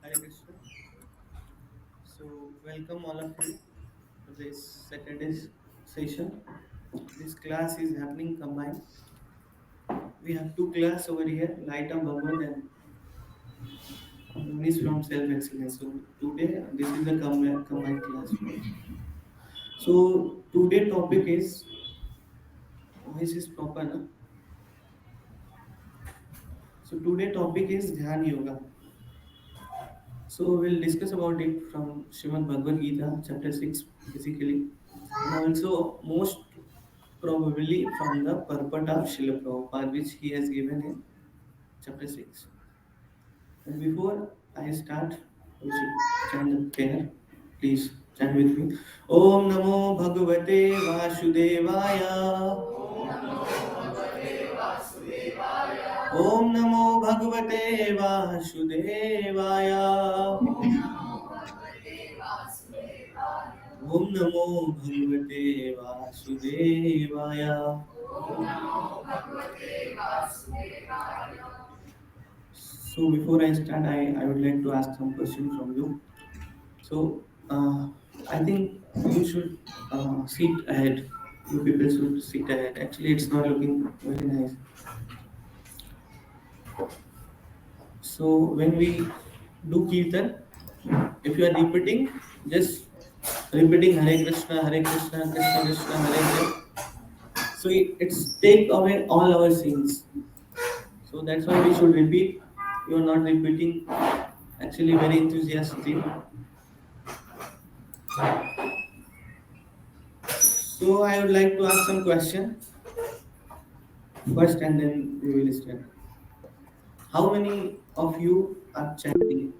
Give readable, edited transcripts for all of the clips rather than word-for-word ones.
Hare Krishna. So, welcome all of you to this Saturday session. This class is happening combined. We have two classes over here, Light of Bhagavad and Miss from Self Excellence. So, today this is the combined class. So, today topic is voice is proper. Na? So, today topic is Dhyan Yoga. So, we'll discuss about it from Srimad Bhagavad Gita, chapter 6, basically, and also most probably from the purport of Srila Prabhupada, which he has given in chapter 6. And before I start, we should chant the prayer. Please chant with me. Om Namo Bhagavate Vasudevaya. Om Namo Bhagavate Vasudevaya. Om Namo Bhagavate Vasudevaya. So before I start, I would like to ask some questions from you. So I think you should sit ahead. You people should sit ahead. Actually, it's not looking very nice. So when we do kirtan, if you are repeating, just repeating Hare Krishna, Hare Krishna, Krishna Krishna, Hare Hare. So it's take away all our sins. So that's why we should repeat. You are not repeating actually very enthusiastic. So I would like to ask some question first and then we will start. How many of you are chanting?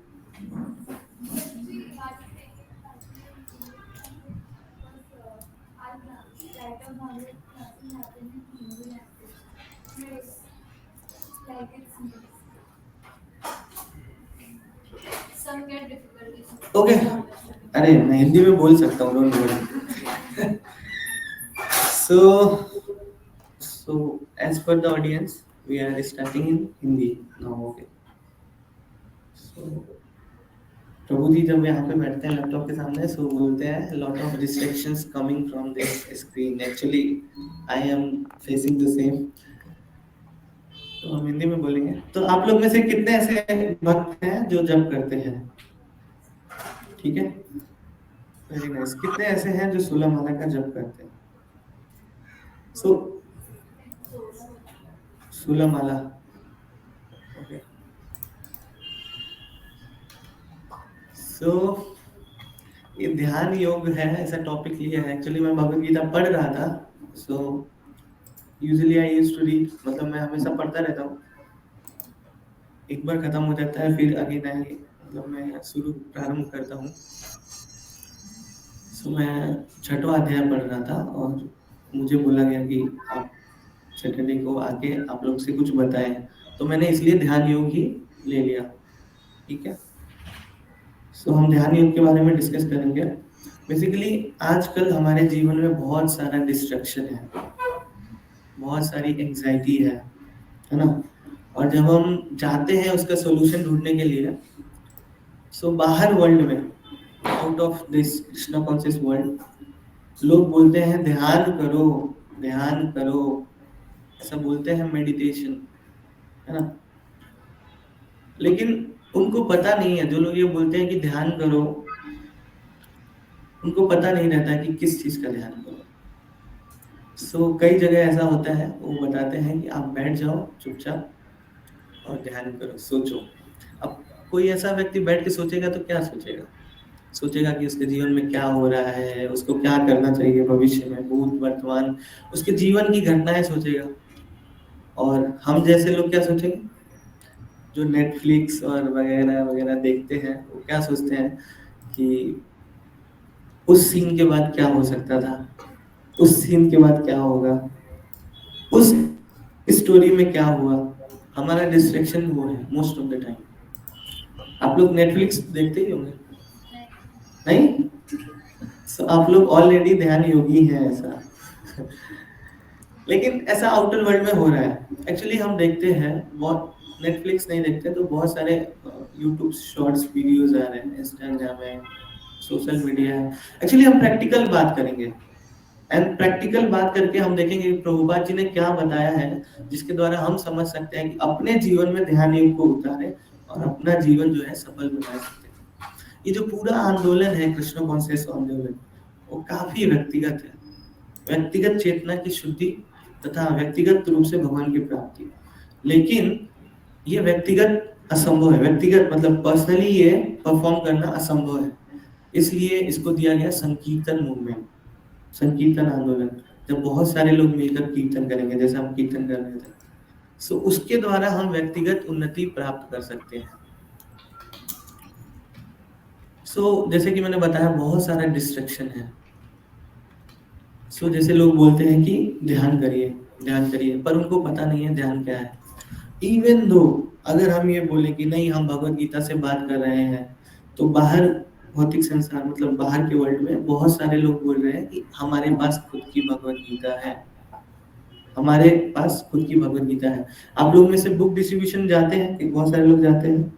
Okay, अरे मैं हिंदी में बोल सकता हूँ, don't worry. So, as per the audience, we are starting in Hindi now. Okay. So प्रभु जी जब यहाँ पे बैठते हैं लैपटॉप के सामने, सो बोलते हैं lot of distractions coming from this screen. Actually I am facing the same. तो हम हिंदी में बोलेंगे. तो आप लोग में से कितने ऐसे भक्त हैं जो जप करते हैं? ठीक है, वेरी नाइस. कितने ऐसे हैं जो 16 माला का जप करते हैं? सो 16 माला. ओके. सो ये ध्यान योग है, ऐसा टॉपिक लिया है. एक्चुअली मैं भगवत गीता पढ़ रहा था. So usually I used to read, मतलब मैं हमेशा पढ़ता रहता हूँ. एक बार खत्म हो जाता है, फिर अगेन आई, मतलब मैं शुरू प्रारंभ करता हूँ. सो मैं 6वां अध्याय पढ़ रहा था और मुझे बोला गया कि आप सैटरडे को आके आप लोग से कुछ बताएं. तो मैंने इसलिए ध्यान योग ही ले लिया. ठीक है. सो हम ध्यान योग के बारे में डिस्कस करेंगे. बेसिकली आजकल हमारे जीवन में बहुत सारा डिस्ट्रक्शन है, बहुत सारी एंजाइटी है ना. और जब हम जाते हैं उसका सोल्यूशन ढूंढने के लिए, सो बाहर वर्ल्ड में, out of this Krishna conscious world, लोग बोलते हैं ध्यान करो, ध्यान करो, ऐसा बोलते हैं, मेडिटेशन, है ना. लेकिन उनको पता नहीं है, जो लोग ये बोलते हैं कि ध्यान करो, उनको पता नहीं रहता कि किस चीज का ध्यान करो. सो कई जगह ऐसा होता है, वो बताते हैं कि आप बैठ जाओ चुपचाप और ध्यान करो, सोचो. अब कोई ऐसा व्यक्ति बैठ के सोचेगा तो क्या सोचेगा? सोचेगा कि उसके जीवन में क्या हो रहा है, उसको क्या करना चाहिए भविष्य में, भूत वर्तमान, उसके जीवन की घटनाएं सोचेगा. और हम जैसे लोग क्या सोचेंगे, जो नेटफ्लिक्स और वगैरह वगैरह देखते हैं, वो क्या सोचते हैं कि उस सीन के बाद क्या हो सकता था, उस सीन के बाद क्या होगा, उस स्टोरी में क्या हुआ. हमारा डिस्ट्रैक्शन वो है मोस्ट ऑफ द टाइम. आप लोग नेटफ्लिक्स देखते ही होंगे, नहीं? सो आप लोग ऑलरेडी ध्यान योगी हैं ऐसा. लेकिन ऐसा आउटर वर्ल्ड में हो रहा है. एक्चुअली हम देखते हैं बहुत, नेटफ्लिक्स नहीं देखते तो बहुत सारे यूट्यूब शॉर्ट्स वीडियोस आ रहे हैं, इंस्टाग्राम है, सोशल मीडिया है. एक्चुअली हम प्रैक्टिकल बात करेंगे, एंड प्रैक्टिकल बात करके हम देखेंगे कि प्रभुपाद जी ने क्या बताया है, जिसके द्वारा हम समझ सकते हैं कि अपने जीवन में ध्यान योग को उतारे और अपना जीवन जो है सफल बना सकते हैं. ये जो पूरा आंदोलन है कृष्ण कॉन्शियस आंदोलन, वो काफी व्यक्तिगत है. व्यक्तिगत चेतना की शुद्धि तथा व्यक्तिगत रूप से भगवान की प्राप्ति. लेकिन ये व्यक्तिगत असंभव है. व्यक्तिगत मतलब पर्सनली ये परफॉर्म करना असंभव है. इसलिए इसको दिया गया संकीर्तन मूवमेंट, संकीर्तन आंदोलन. जब बहुत सारे लोग मिलकर कीर्तन करेंगे, जैसे हम कीर्तन कर रहे थे, सो उसके द्वारा हम व्यक्तिगत उन्नति प्राप्त कर सकते हैं. सो जैसे कि मैंने बताया, बहुत सारा डिस्ट्रैक्शन है. सो जैसे लोग बोलते हैं कि ध्यान करिए, ध्यान करिए, पर उनको पता नहीं है ध्यान क्या है. इवन दो अगर हम ये बोले कि नहीं हम भगवत गीता से बात कर रहे हैं, तो बाहर भौतिक संसार मतलब बाहर के वर्ल्ड में बहुत सारे लोग बोल रहे हैं कि हमारे पास खुद की भगवत गीता है, हमारे पास खुद की भगवत गीता है. आप लोग में से बुक डिस्ट्रीब्यूशन जाते हैं कि बहुत सारे लोग जाते हैं,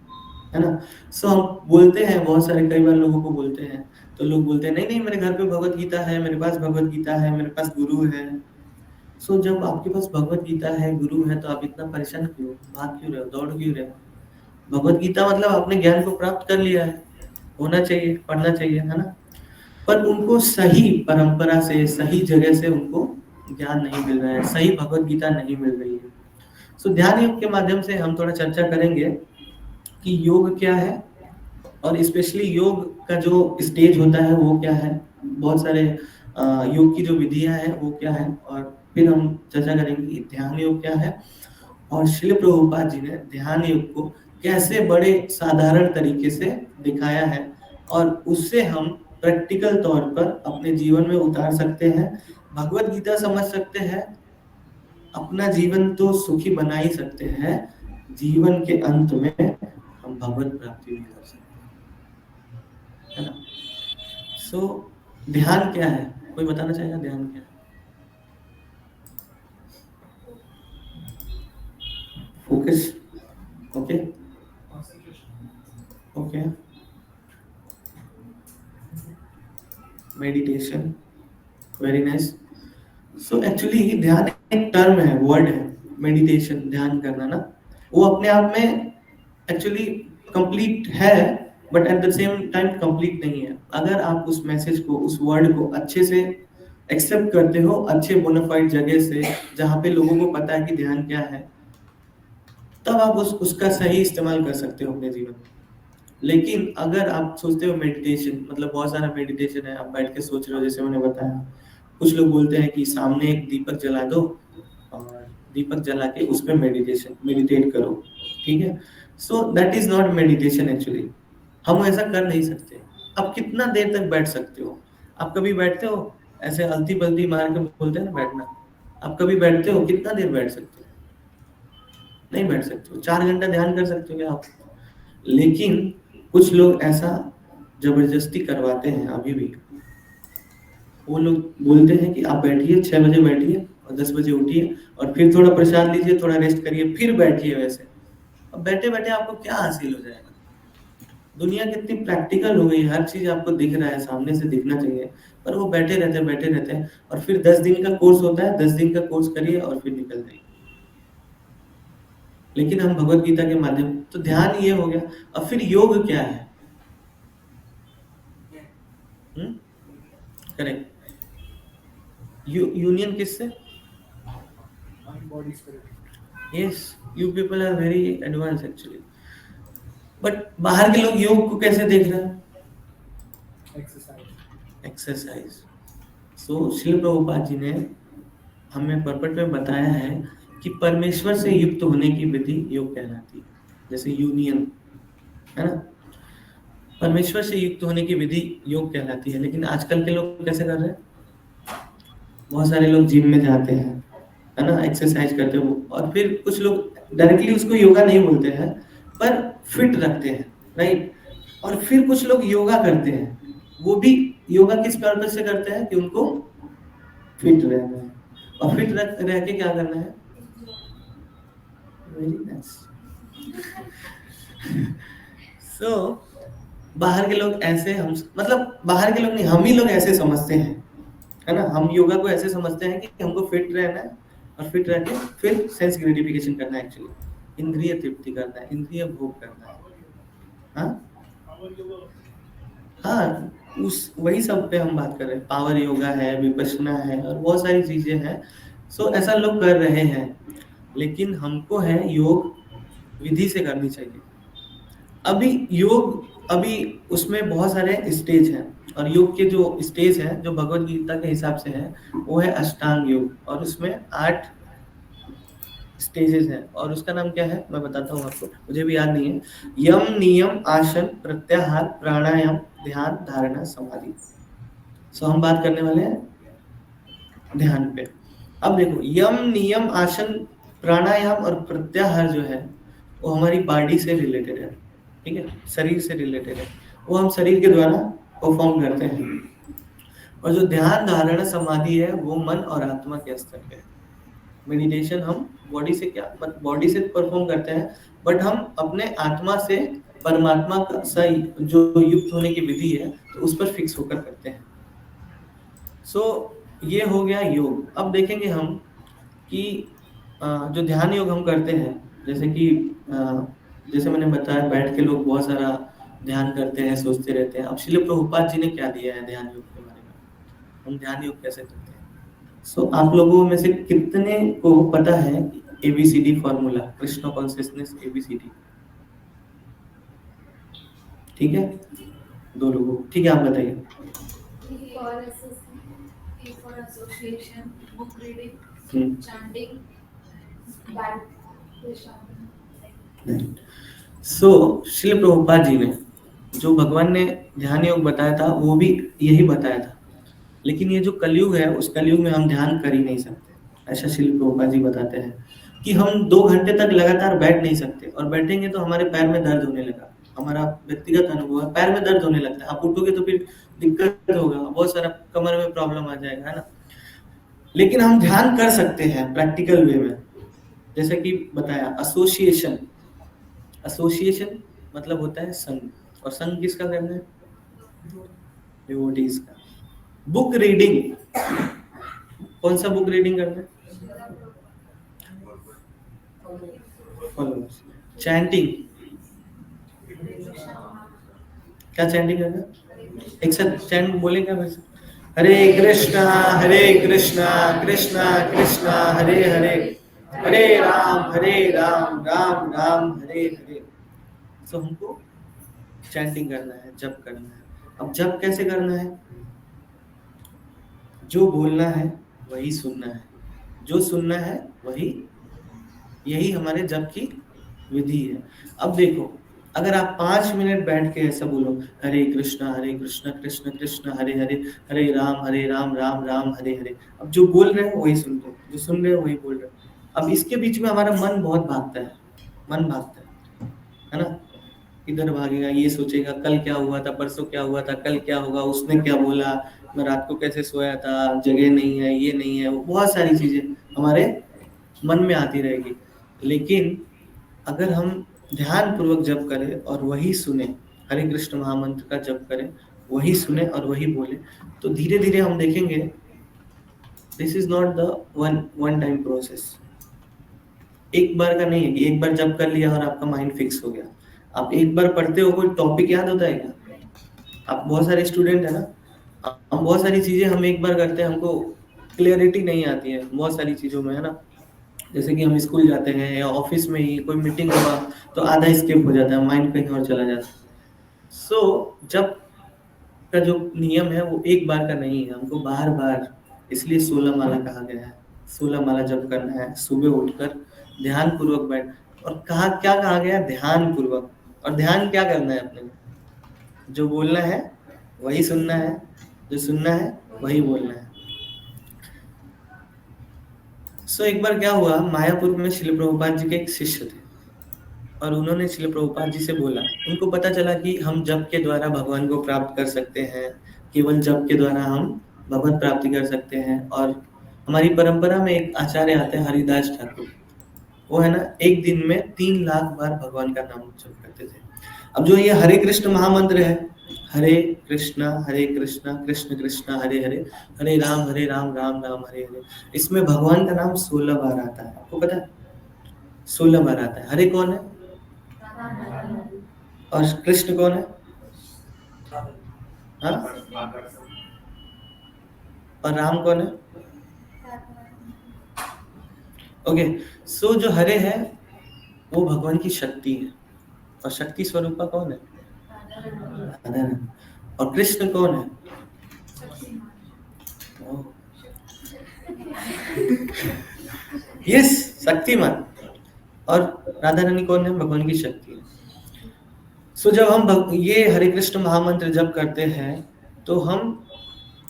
है ना. सो हम बोलते हैं, बहुत सारे कई बार लोगों को बोलते हैं, तो लोग बोलते हैं नहीं नहीं मेरे घर पे भगवत गीता है, मेरे पास भगवत गीता है, मेरे पास गुरु है. सो जब आपके पास भगवत गीता है, गुरु है, तो आप इतना परेशान क्यों, भाग क्यों रहे हो, दौड़ क्यों रहे हो? भगवत गीता मतलब आपने ज्ञान को प्राप्त कर लिया है, होना चाहिए, पढ़ना चाहिए, है ना? पर उनको सही परंपरा से, सही जगह से उनको ज्ञान नहीं मिल रहा है, सही भगवत गीता नहीं मिल रही है। सो ध्यान योग के माध्यम से हम थोड़ा चर्चा करेंगे कि योग क्या है, और स्पेशली योग का जो स्टेज होता है वो क्या है, बहुत सारे योग की जो विधियां हैं वो क्या है, और फिर हम चर्चा करेंगे कि ध्यान योग क्या है, और श्रील प्रभुपाद जी ने ध्यान योग को कैसे बड़े साधारण तरीके से दिखाया है, और उससे हम प्रैक्टिकल तौर पर अपने जीवन में उतार सकते हैं, भगवत गीता समझ सकते हैं, अपना जीवन तो सुखी बना ही सकते हैं, जीवन के अंत में हम भगवत प्राप्ति भी कर सकते हैं, है ना? सो ध्यान क्या है, कोई बताना चाहेगा ध्यान क्या है? Focus, okay, okay, meditation, very nice. So actually ध्यान एक टर्म है, वर्ड है, मेडिटेशन, ध्यान करना ना, वो अपने आप में एक्चुअली कंप्लीट है, but at the same time complete नहीं है। अगर आप उस मैसेज को, उस वर्ड को अच्छे से एक्सेप्ट करते हो, अच्छे बोनाफाइड जगह से, जहाँ पे लोगों को पता है कि ध्यान क्या है, तब आप उसका सही इस्तेमाल कर सकते हो अपने जीवन में। लेकिन अगर आप सोचते हो मेडिटेशन मतलब बहुत सारा मेडिटेशन है, आप बैठ के सोच रहे हो, जैसे मैंने बताया, कुछ लोग बोलते हैं कि सामने एक दीपक जला दो और दीपक जला के उस पर मेडिटेट करो, ठीक है? सो that is not meditation actually, हम ऐसा कर नहीं सकते। आप कितना देर तक बैठ सकते हो? आप कभी बैठते हो ऐसे अलती बल्ती मार के, बोलते हैं ना बैठना, आप कभी बैठते हो? कितना देर बैठ सकते हो? नहीं बैठ सकते हो। 4 घंटा ध्यान कर सकते हो क्या आप? लेकिन कुछ लोग ऐसा जबरदस्ती करवाते हैं अभी भी। वो लोग बोलते हैं कि आप बैठिए, 6 बजे बैठिए और 10 बजे उठिए, और फिर थोड़ा प्रसाद लीजिए, थोड़ा रेस्ट करिए, फिर बैठिए वैसे। अब बैठे बैठे आपको क्या हासिल हो जाएगा? दुनिया कितनी प्रैक्टिकल हो गई है, हर चीज आपको दिख रहा है, सामने से दिखना चाहिए, पर वो बैठे रहते हैं, और फिर 10 दिन का कोर्स होता है, 10 दिन का कोर्स करिए और फिर निकल जाइए। लेकिन हम भगवत गीता के माध्यम, तो ध्यान ये हो गया। अब फिर योग क्या है? करेक्ट। यूनियन किससे? Yes, you people are very advance actually. But बाहर के लोग योग को कैसे देख रहे हैं? एक्सरसाइज। सो श्रील प्रभुपाद जी ने हमें परपट में बताया है कि परमेश्वर से युक्त होने की विधि योग कहलाती है, जैसे यूनियन, है ना? परमेश्वर से युक्त होने की विधि योग कहलाती है। लेकिन आजकल के लोग कैसे कर रहे हैं? बहुत सारे लोग जिम में जाते हैं, है ना, एक्सरसाइज करते हो, और फिर कुछ लोग डायरेक्टली उसको योगा नहीं बोलते हैं, पर फिट रखते हैं, राइट? और फिर कुछ लोग योगा करते हैं, वो भी योगा किस पर्पज से करते हैं? कि उनको फिट रहना है, और फिट रह के क्या करना है? Very nice. सो बाहर के लोग ऐसे, हम मतलब बाहर के लोग नहीं, हम ही लोग ऐसे समझते हैं, है ना? हम योगा को ऐसे समझते हैं कि हमको फिट रहना है, और फिट रह के फिर सेंस ग्रेटिफिकेशन करना है, एक्चुअली इंद्रिय तृप्ति करना है, इंद्रिय भोग करना है। हाँ, हाँ, उस वही सब पे हम बात कर रहे हैं। पावर योगा है, विपश्यना है, और बहुत सारी चीजें हैं। सो ऐसा लोग कर रहे हैं, लेकिन हमको है योग विधि से करनी चाहिए। अभी योग, अभी उसमें बहुत सारे स्टेज हैं, और योग के जो स्टेज हैं जो भगवत गीता के हिसाब से है, वो है अष्टांग योग, और उसमें 8 स्टेजेस हैं, और उसका नाम क्या है मैं बताता हूँ आपको, मुझे भी याद नहीं है। यम, नियम, आसन, प्रत्याहार, प्राणायाम, ध्यान, धारणा, समाधि। सो हम बात करने वाले हैं ध्यान पे। अब देखो, यम, नियम, आसन, प्राणायाम और प्रत्याहार जो है, वो हमारी बॉडी से रिलेटेड है, ठीक है, शरीर से रिलेटेड है, वो हम शरीर के द्वारा परफॉर्म करते हैं। और जो ध्यान, धारणा, समाधि है, वो मन और आत्मा के स्तर पे है। मेडिटेशन हम बॉडी से क्या, बॉडी से परफॉर्म करते हैं, बट हम अपने आत्मा से परमात्मा का सही जो युक्त होने की विधि है, तो उस पर फिक्स होकर करते हैं। सो ये हो गया योग। अब देखेंगे हम कि जो ध्यान योग हम करते हैं, जैसे कि जैसे मैंने बताया, बैठ के लोग बहुत सारा ध्यान करते हैं, सोचते रहते हैं। अब श्रील प्रभुपाद जी ने क्या दिया है ध्यान योग के बारे में, हम ध्यान योग कैसे करते हैं। सो आप लोगों में से कितने को पता है ABCD formula, Krishna consciousness ABCD? ठीक है, 2 लोगों, ठीक है, आप बताइए। A for association, book reading, hmm, chanting, bad chanting. सो श्रील प्रभुपाद जी ने जो भगवान ने ध्यान योग बताया था वो भी यही बताया था, लेकिन ये जो कलयुग है उस कलयुग में हम ध्यान कर ही नहीं सकते। ऐसा श्रील प्रभुपाद जी बताते हैं कि हम 2 घंटे तक लगातार बैठ नहीं सकते, और बैठेंगे तो हमारे पैर में दर्द होने लगा। हमारा व्यक्तिगत अनुभव है, पैर में दर्द होने लगता है। आप उठोगे तो फिर दिक्कत होगा, बहुत सारा कमर में प्रॉब्लम आ जाएगा, है ना। लेकिन हम ध्यान कर सकते हैं प्रैक्टिकल वे में, जैसे कि बताया एसोसिएशन। एसोसिएशन मतलब होता है संग, और संग किसका करना है? डिवोटीज का। बुक रीडिंग, कौन सा बुक रीडिंग करना है? फॉलोअर्स। चैंटिंग, क्या चैंटिंग करना है? एक साथ चैंट बोलेंगे वैसे, हरे कृष्णा कृष्णा कृष्णा हरे हरे, हरे राम राम राम हरे हरे। तो हमको चैंटिंग करना है, जप करना है। अब जप कैसे करना है? जो बोलना है वही सुनना है, जो सुनना है वही, यही हमारे जप की विधि है। अब देखो, अगर आप 5 मिनट बैठ के ऐसा बोलो, हरे कृष्णा कृष्ण कृष्ण हरे हरे, हरे राम राम हरे हरे। अब जो बोल रहे हैं वही सुन रहे हो, जो सुन रहे हो वही बोल रहे हो। अब इसके बीच में हमारा मन बहुत भागता है, मन भागता है ना। इधर भागेगा, ये सोचेगा कल क्या हुआ था, परसों क्या हुआ था, कल क्या होगा, उसने क्या बोला, मैं रात को कैसे सोया था, जगह नहीं है, ये नहीं है, वो बहुत सारी चीजें हमारे मन में आती रहेगी। लेकिन अगर हम ध्यान पूर्वक जप करें और वही सुने, हरे कृष्ण महामंत्र का जप करें, वही सुने और वही बोले, तो धीरे धीरे हम देखेंगे this is not the one time process. एक बार का नहीं है कि एक बार जप कर लिया और आपका माइंड फिक्स हो गया। आप एक बार पढ़ते हो, कोई टॉपिक याद होता है क्या? आप बहुत सारे स्टूडेंट है ना, हम बहुत सारी चीजें हम एक बार करते हैं, हमको क्लियरिटी नहीं आती है बहुत सारी चीजों में, है ना। जैसे कि हम स्कूल जाते हैं या ऑफिस में ही कोई मीटिंग हुआ तो आधा स्किप हो जाता है, माइंड कहीं और चला जाता है। सो जब का जो नियम है वो एक बार का नहीं है, हमको बार बार, इसलिए 16 माला कहा गया है। 16 माला जप करना है, सुबह उठकर ध्यान पूर्वक बैठ, और कहा क्या कहा गया? ध्यान पूर्वक। और ध्यान क्या करना है अपने, जो बोलना है वही सुनना है, जो सुनना है वही बोलना है। सो एक बार क्या हुआ, मायापुर में श्रील प्रभुपाद जी के एक शिष्य थे, और उन्होंने श्रील प्रभुपाद जी से बोला, उनको पता चला कि हम जप के द्वारा भगवान को प्राप्त कर सकते हैं, केवल जप के द्वारा हम भगवत प्राप्ति कर सकते हैं। और हमारी परंपरा में एक आचार्य आते हैं हरिदास ठाकुर, वो है ना, एक दिन में 3 लाख बार भगवान का नाम जप करते थे। अब जो ये हरे कृष्ण महामंत्र है, हरे कृष्णा कृष्ण कृष्ण हरे हरे, हरे राम राम हरे हरे, इसमें भगवान का नाम 16 बार आता है। आपको पता है 16 बार आता है। हरे कौन है और कृष्ण कौन है? हाँ, और राम कौन है? ओके, सो जो हरे है वो भगवान की शक्ति है, और शक्ति स्वरूपा कौन है? राधा रानी। और कृष्ण कौन है? यस, शक्तिमान। और राधा रानी कौन है? भगवान की शक्ति है। सो जब हम ये हरे कृष्ण महामंत्र जप करते हैं तो हम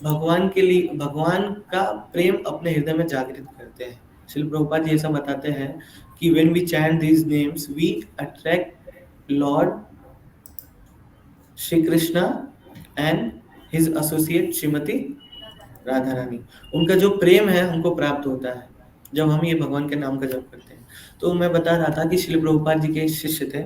भगवान के लिए, भगवान का प्रेम अपने हृदय में जागृत करते हैं। श्रील प्रभुपाद जी ऐसा बताते हैं कि when we chant these names we attract Lord Shri Krishna and his associate Shrimati Radha Rani. उनका जो प्रेम है हमको प्राप्त होता है जब हम ये भगवान के नाम का जप करते हैं। तो मैं बता रहा था कि श्रील प्रभुपाद जी के शिष्य थे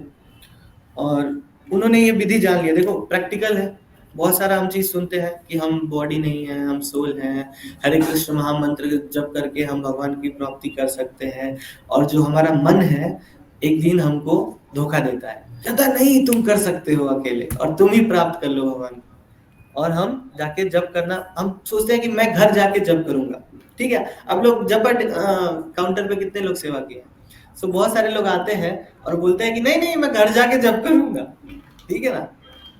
और उन्होंने ये विधि जान लिया। देखो प्रैक्टिकल है, बहुत सारा हम चीज सुनते हैं कि हम बॉडी नहीं है, हम सोल हैं, हरे कृष्ण महामंत्र जप करके हम भगवान की प्राप्ति कर सकते हैं, और जो हमारा मन है एक दिन हमको धोखा देता है, कहता है नहीं तुम कर सकते हो अकेले और तुम ही प्राप्त कर लो भगवान को। और हम जाके जप करना, हम सोचते हैं कि मैं घर जाके जप करूंगा, ठीक है। अब लोग जब काउंटर पे कितने लोग सेवा किए, सो बहुत सारे लोग आते हैं और बोलते हैं कि नहीं नहीं मैं घर जाके जप करूंगा, ठीक है ना।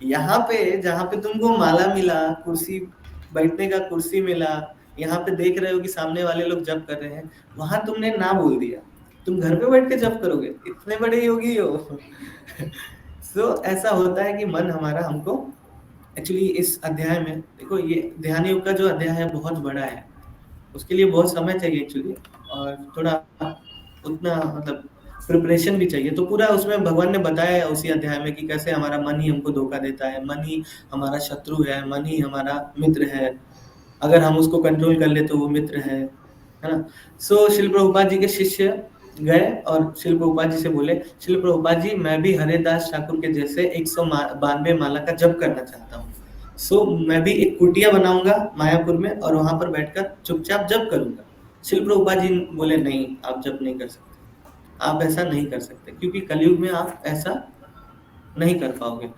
यहाँ पे जहाँ पे तुमको माला मिला, कुर्सी बैठने का कुर्सी मिला, यहाँ पे देख रहे हो कि सामने वाले लोग जप कर रहे हैं, वहां तुमने ना बोल दिया, तुम घर पे बैठ के जप करोगे, इतने बड़े योगी हो। सो ऐसा होता है कि मन हमारा हमको एक्चुअली इस अध्याय में देखो, ये ध्यान योग का जो अध्याय है बहुत बड़ा है, उसके लिए बहुत समय चाहिए एक्चुअली, और थोड़ा उतना मतलब प्रिपरेशन भी चाहिए। तो पूरा उसमें भगवान ने बताया है उसी अध्याय में कि कैसे हमारा मन ही हमको धोखा देता है, मन ही हमारा शत्रु है, मन ही हमारा मित्र है, अगर हम उसको कंट्रोल कर ले तो वो मित्र है ना। सो शिल प्रभुपाद जी के शिष्य गए और शिल प्रभुपाद जी से बोले, शिल प्रभुपाद जी मैं भी हरिदास ठाकुर के जैसे 192 माला का जप करना चाहता हूँ, सो मैं भी एक कुटिया बनाऊंगा मायापुर में और वहां पर बैठकर चुपचाप जप करूंगा। शिल प्रभुपाद जी बोले नहीं आप जप नहीं कर सकते, आप ऐसा नहीं कर सकते, क्योंकि कलयुग में आप ऐसा नहीं कर पाओगे।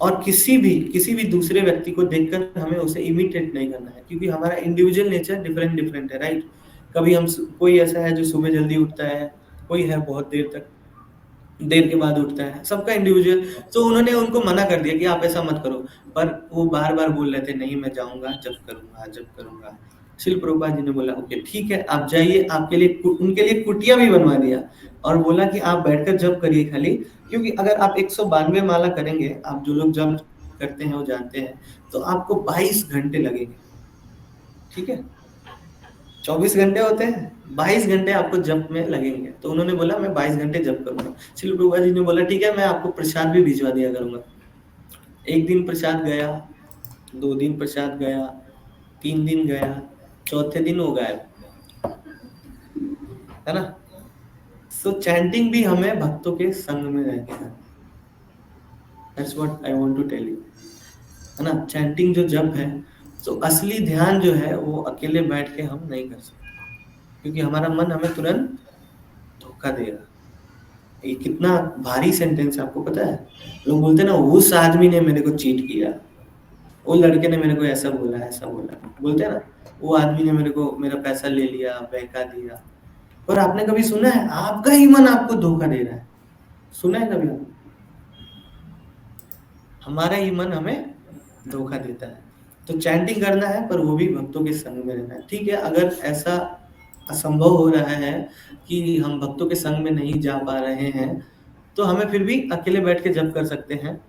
और किसी भी दूसरे व्यक्ति को देखकर हमें उसे इमिटेट नहीं करना है, क्योंकि हमारा इंडिविजुअल नेचर डिफरेंट डिफरेंट है, राइट। कभी हम कोई ऐसा है जो सुबह जल्दी उठता है, कोई है बहुत देर के बाद उठता है, सबका इंडिविजुअल। तो उन्होंने उनको मना कर दिया कि आप ऐसा मत करो, पर वो बार बार बोल रहे थे नहीं मैं जाऊंगा जब करूंगा। शिल प्रभुपाद जी ने बोला ओके ठीक है आप जाइए, आपके लिए उनके लिए कुटिया भी बनवा दिया और बोला कि आप बैठकर जब करिए खाली, क्योंकि अगर आप 192 माला करेंगे, आप जो लोग जब करते हैं वो जानते हैं, तो आपको 22 घंटे लगेंगे, ठीक है। 24 घंटे होते हैं, 22 घंटे आपको जप में लगेंगे। तो उन्होंने बोला मैं 22 घंटे जप करूंगा। शिल प्रभुपाद जी ने बोला ठीक है मैं आपको प्रसाद भी भिजवा दिया करूंगा। एक दिन प्रसाद गया, 2 दिन प्रसाद गया, 3 दिन गया, चौथे दिन वो गायब, है ना। सो चैंटिंग भी हमें भक्तों के संग में रहना है, that's what I want to tell you, है ना। चैंटिंग जो जप है, तो असली ध्यान जो है वो अकेले बैठ के हम नहीं कर सकते, क्योंकि हमारा मन हमें तुरंत धोखा देगा। ये कितना भारी सेंटेंस है आपको पता है। लोग बोलते हैं ना उस आदमी ने मेरे को चीट किया, वो लड़के ने मेरे को ऐसा बोला, बोलते हैं ना वो आदमी ने मेरे को मेरा पैसा ले लिया, बहका दिया। और आपने कभी सुना है आपका ही मन आपको धोखा दे रहा है? सुना है कभी? हमारा ही मन हमें धोखा देता है। तो चैंटिंग करना है पर वो भी भक्तों के संग में रहना है, ठीक है। अगर ऐसा असंभव हो रहा है कि हम भक्तों के संग में नहीं जा पा रहे हैं, तो हमें फिर भी अकेले बैठ के जप कर सकते हैं,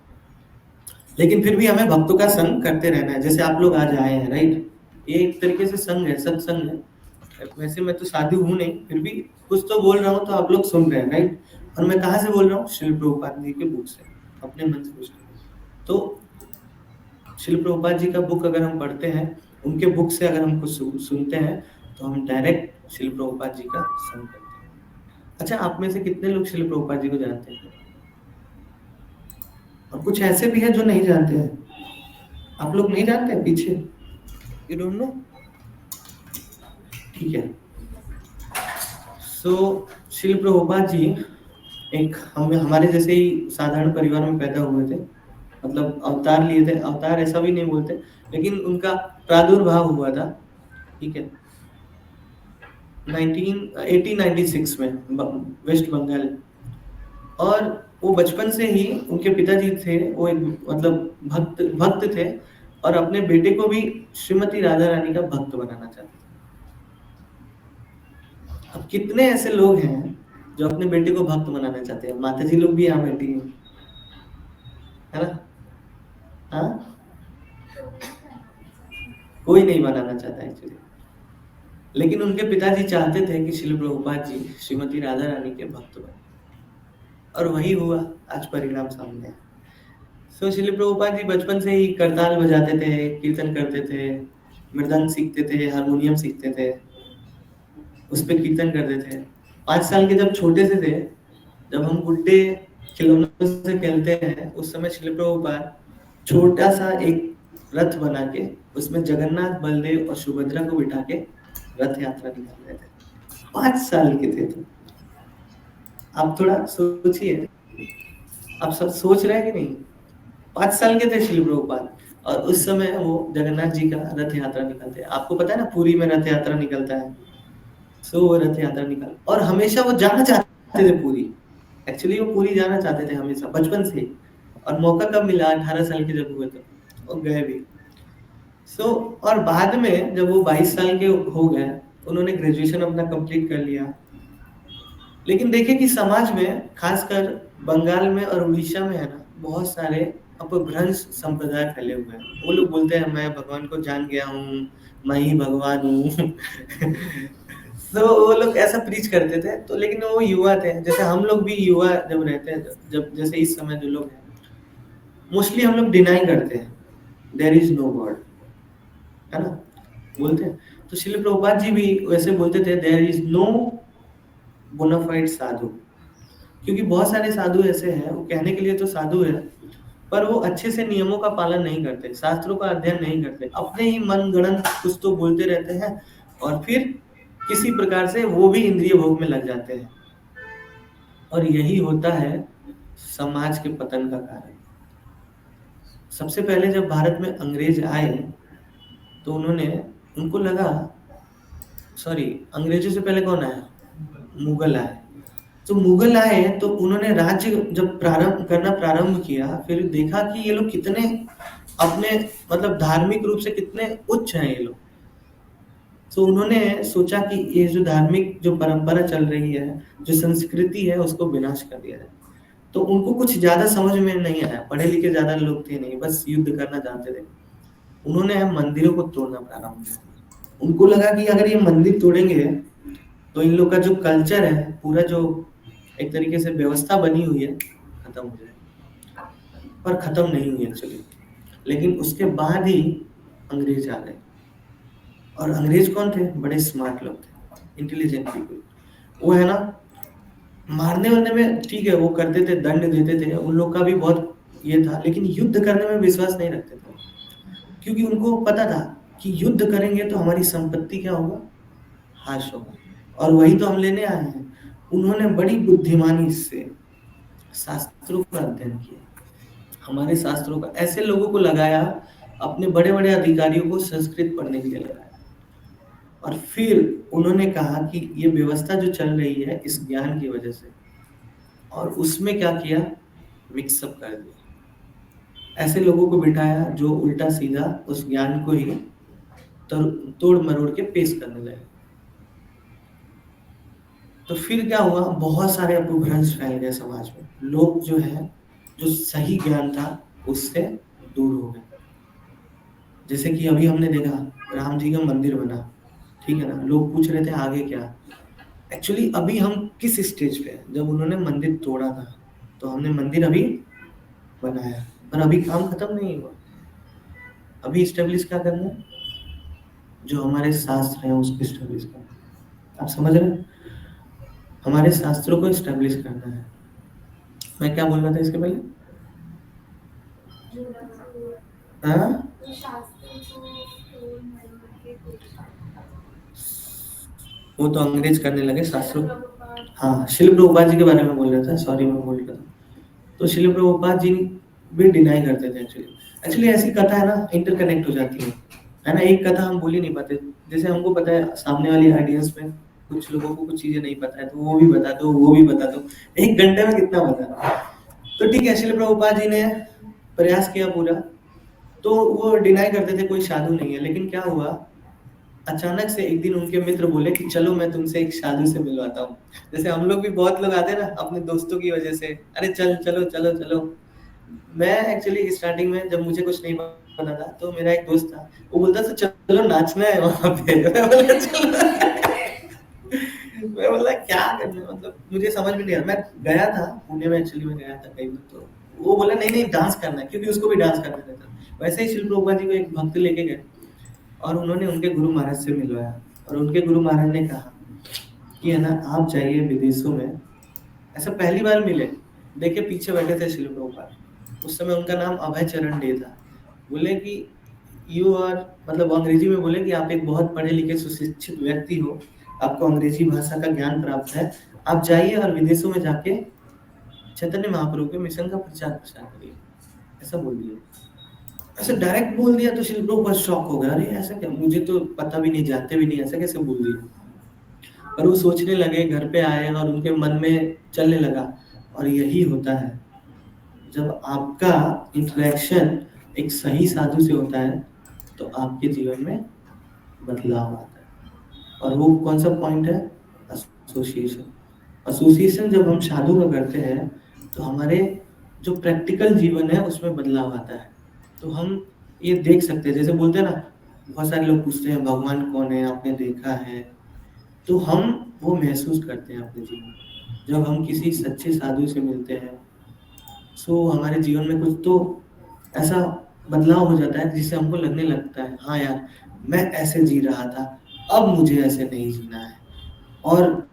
लेकिन फिर भी हमें भक्तों का संग करते रहना है। जैसे आप लोग आज आए हैं, राइट, ये एक तरीके से संग है, सत्संग है। वैसे मैं तो साधु हूँ नहीं, फिर भी कुछ तो बोल रहा हूँ तो आप लोग सुन रहे हैं, राइट। और मैं कहाँ से बोल रहा हूँ? श्रील प्रभुपाद जी के बुक से, अपने मन से कुछ नहीं। तो श्रील प्रभुपाद जी का बुक अगर हम पढ़ते हैं, उनके बुक से अगर हम कुछ सुनते हैं, तो हम डायरेक्ट श्रील प्रभुपाद जी का संग करते हैं। अच्छा, आप में से कितने लोग श्रील प्रभुपाद जी को जानते हैं? और कुछ ऐसे भी हैं जो नहीं जानते हैं। आप लोग नहीं जानते हैं पीछे, यू डोंट नो, ठीक है। सो श्रील प्रभुपाद जी एक हमारे जैसे ही साधारण परिवार में पैदा हुए थे, मतलब अवतार लिए थे, अवतार ऐसा भी नहीं बोलते, लेकिन उनका प्रादुर्भाव हुआ था, ठीक है, 1896 में वेस्ट बंगाल। और वो बचपन से ही उनके पिताजी थे, वो एक मतलब भक्त थे, और अपने बेटे को भी श्रीमती राधा रानी का भक्त बनाना चाहते थे। अब कितने ऐसे लोग हैं जो अपने बेटे को भक्त बनाना चाहते हैं? माता जी लोग भी यहाँ बैठी हैं, है ना। हाँ, कोई नहीं बनाना चाहता एक्चुअली, लेकिन उनके पिताजी चाहते थे कि श्रील प्रभुपाद जी श्रीमती राधा रानी के भक्त बने, और वही हुआ, आज परिणाम सामने है। सो श्रील प्रभुपाद जी बचपन से ही करताल बजाते थे, कीर्तन करते थे, मृदंग सीखते थे, हारमोनियम सीखते थे, उस पर कीर्तन करते थे। 5 साल के जब छोटे से थे, जब हम गुड्डे खिलौनों से खेलते हैं, उस समय श्रील प्रभुपाद छोटा सा एक रथ बना के उसमें जगन्नाथ, बलदेव और सुभद्रा को बिठा के रथ यात्रा निकाल रहे थे। 5 साल के थे। तो आप थोड़ा सोचिए आप सब सोच रहे हैं कि नहीं? 5 साल के थे शिल प्रभुपाद, और उस समय वो जगन्नाथ जी का रथ यात्रा निकलते हैं। आपको पता है ना, पुरी में रथ यात्रा निकलता है। सो वो रथ यात्रा निकल, और हमेशा वो जाना चाहते थे पुरी। एक्चुअली वो पुरी जाना चाहते थे हमेशा, बचपन से ही। और मौका कब मिला? 18 साल के जब हुए तो वो गए भी। सो और बाद में जब वो 22 साल के हो गए, उन्होंने ग्रेजुएशन अपना कंप्लीट कर लिया। लेकिन देखिए कि समाज में, खासकर बंगाल में और उड़ीसा में, है ना, बहुत सारे अपभ्रंश संप्रदाय फैले हुए हैं। वो लोग बोलते हैं मैं भगवान को जान गया हूँ, मैं ही भगवान हूँ। तो वो लोग ऐसा प्रीच करते थे। तो लेकिन वो युवा थे, जैसे हम लोग भी युवा जब रहते हैं, जब जैसे इस समय जो लोग हैं, मोस्टली हम लोग डिनाई करते हैं देयर इज नो गॉड, है ना, बोलते हैं। तो श्रील प्रभुपाद जी भी वैसे बोलते थे देयर इज नो बोनाफाइड साधु। क्योंकि बहुत सारे साधु ऐसे हैं, वो कहने के लिए तो साधु है, पर वो अच्छे से नियमों का पालन नहीं करते, शास्त्रों का अध्ययन नहीं करते, अपने ही मन गणन कुछ तो बोलते रहते हैं, और फिर किसी प्रकार से वो भी इंद्रिय भोग में लग जाते हैं। और यही होता है समाज के पतन का कारण। सबसे पहले जब भारत में अंग्रेज आए, तो उनको लगा, सॉरी, अंग्रेजों से पहले कौन आया? मुगल आए। तो मुगल आए तो उन्होंने राज्य जब प्रारंभ करना प्रारंभ किया, फिर देखा कि ये लोग कितने अपने मतलब धार्मिक रूप से कितने उच्च हैं ये लोग। तो उन्होंने सोचा कि ये जो धार्मिक जो परंपरा चल रही है, जो संस्कृति है, उसको विनाश कर दिया जाए। तो उनको कुछ ज्यादा समझ में नहीं आया, पढ़े लिखे ज्यादा लोग थे नहीं, बस युद्ध करना जानते थे। उन्होंने मंदिरों को तोड़ना प्रारंभ किया। उनको लगा कि अगर ये मंदिर तोड़ेंगे तो इन लोग का जो कल्चर है, पूरा जो एक तरीके से व्यवस्था बनी हुई है, खत्म हो जाएगी। पर खत्म नहीं हुई एक्चुअली। लेकिन उसके बाद ही अंग्रेज आ गए। और अंग्रेज कौन थे? बड़े स्मार्ट लोग थे, इंटेलिजेंट पीपल। वो है ना, मारने वारने में ठीक है वो करते थे, दंड देते थे, उन लोग का भी बहुत ये था, लेकिन युद्ध करने में विश्वास नहीं रखते थे। क्योंकि उनको पता था कि युद्ध करेंगे तो हमारी संपत्ति क्या होगा? हाश होगा, और वही तो हम लेने आए हैं। उन्होंने बड़ी बुद्धिमानी से शास्त्रों का अध्ययन किया, हमारे शास्त्रों का, ऐसे लोगों को लगाया, अपने बड़े बड़े अधिकारियों को संस्कृत पढ़ने के लिए लगाया। और फिर उन्होंने कहा कि ये व्यवस्था जो चल रही है इस ज्ञान की वजह से, और उसमें क्या किया? मिक्सअप कर दिया। ऐसे लोगों को बिठाया जो उल्टा सीधा उस ज्ञान को ही तोड़ मरोड़ के पेश करने लगे। तो फिर क्या हुआ? बहुत सारे अपभ्रंश फैल गए समाज में। लोग जो है, जो सही ज्ञान था उससे दूर हो गए। जैसे कि अभी हमने देखा, राम जी का मंदिर बना, ठीक है ना, लोग पूछ रहे थे आगे क्या। एक्चुअली अभी हम किस स्टेज पे हैं? जब उन्होंने मंदिर तोड़ा था तो हमने मंदिर अभी बनाया, पर अभी काम खत्म नहीं हुआ। अभी स्टेब्लिश क्या करना है? जो हमारे शास्त्र हैं उसको स्टेब्लिश करना। आप समझ रहे हैं? हमारे शास्त्रों को स्टेब्लिश करना है। मैं क्या बोल रहा था इसके पहले? हाँ, तो शास्त्र को तोड़ मरोड़ के पेश वो तो अंग्रेज करने लगे शास्त्रों। प्रभुपाद हाँ, शिल प्रभुपाद जी के बारे में बोल रहा था, सॉरी मैं बोल रहा था। तो शिल प्रभुपाद जी भी डिनाई करते थे एक्चुअली। एक्चुअली ऐसी कथा है ना, इंटरकनेक्ट हो जाती है ना, एक कथा हम बोल ही नहीं पाते। जैसे हमको पता है सामने वाली ऑडियंस में कुछ लोगों को कुछ चीजें नहीं पता है, तो वो भी बता दो, वो भी बता दो, 1 घंटे में कितना बता। तो ठीक है, शिल प्रभुपाद जी ने प्रयास किया पूरा। तो वो डिनाई करते थे कोई साधु नहीं है। लेकिन क्या हुआ, अचानक से एक दिन उनके मित्र बोले कि चलो मैं तुमसे एक साधु से मिलवाता हूँ। जैसे हम लोग भी बहुत लोग आते हैं ना अपने दोस्तों की वजह से, अरे चल चलो चलो चलो। मैं एक्चुअली स्टार्टिंग में जब मुझे कुछ नहीं पता था, तो मेरा एक दोस्त था, वो बोलता था चलो नाचना है वहां पे। मैं बोला चलो। मैं बोला क्या करना है? मतलब मुझे समझ में नहीं आया। मैं गया था पुणे में, एक्चुअली मैं गया था कई बार। तो वो बोला नहीं नहीं डांस करना है, क्योंकि उसको भी डांस करना रहता। वैसे ही शिल प्रभुपाद जी को एक भक्त लेके गए, और उन्होंने उनके गुरु महाराज से मिलवाया। और उनके गुरु महाराज ने कहा कि है ना, आप जाइए विदेशों में। ऐसा पहली बार मिले, देखिए पीछे बैठे थे शिल प्रभुपाद, उस समय उनका नाम अभय चरण डे था। बोले कि यू आर, मतलब अंग्रेजी में बोले कि आप एक बहुत पढ़े लिखे सुशिक्षित व्यक्ति हो, आपको अंग्रेजी भाषा का ज्ञान प्राप्त है, आप जाइए और विदेशों में जाके चैतन्य महाप्रभु के मिशन का प्रचार प्रसार करिए, ऐसा बोल दिया। ऐसे डायरेक्ट बोल दिया तो शिल प्रभुपाद शॉक हो गया, अरे ऐसा क्या, मुझे तो पता भी नहीं, जानते भी नहीं, ऐसा कैसे बोल दिया। और वो सोचने लगे, घर पे आए और उनके मन में चलने लगा। और यही होता है, जब आपका इंटरेक्शन एक सही साधु से होता है तो आपके जीवन में बदलाव आता है। और वो कौन सा पॉइंट है? एसोसिएशन। एसोसिएशन जब हम साधु का करते हैं तो हमारे जो प्रैक्टिकल जीवन है उसमें बदलाव आता है। तो हम ये देख सकते हैं, जैसे बोलते हैं ना, बहुत सारे लोग पूछते हैं भगवान कौन है, आपने देखा है? तो हम वो महसूस करते हैं अपने जीवन में जब हम किसी सच्चे साधु से मिलते हैं। सो हमारे जीवन में कुछ तो ऐसा बदलाव हो जाता है जिससे हमको लगने लगता है, हाँ यार, मैं ऐसे जी रहा था, अब मुझे ऐसे नहीं जीना है। और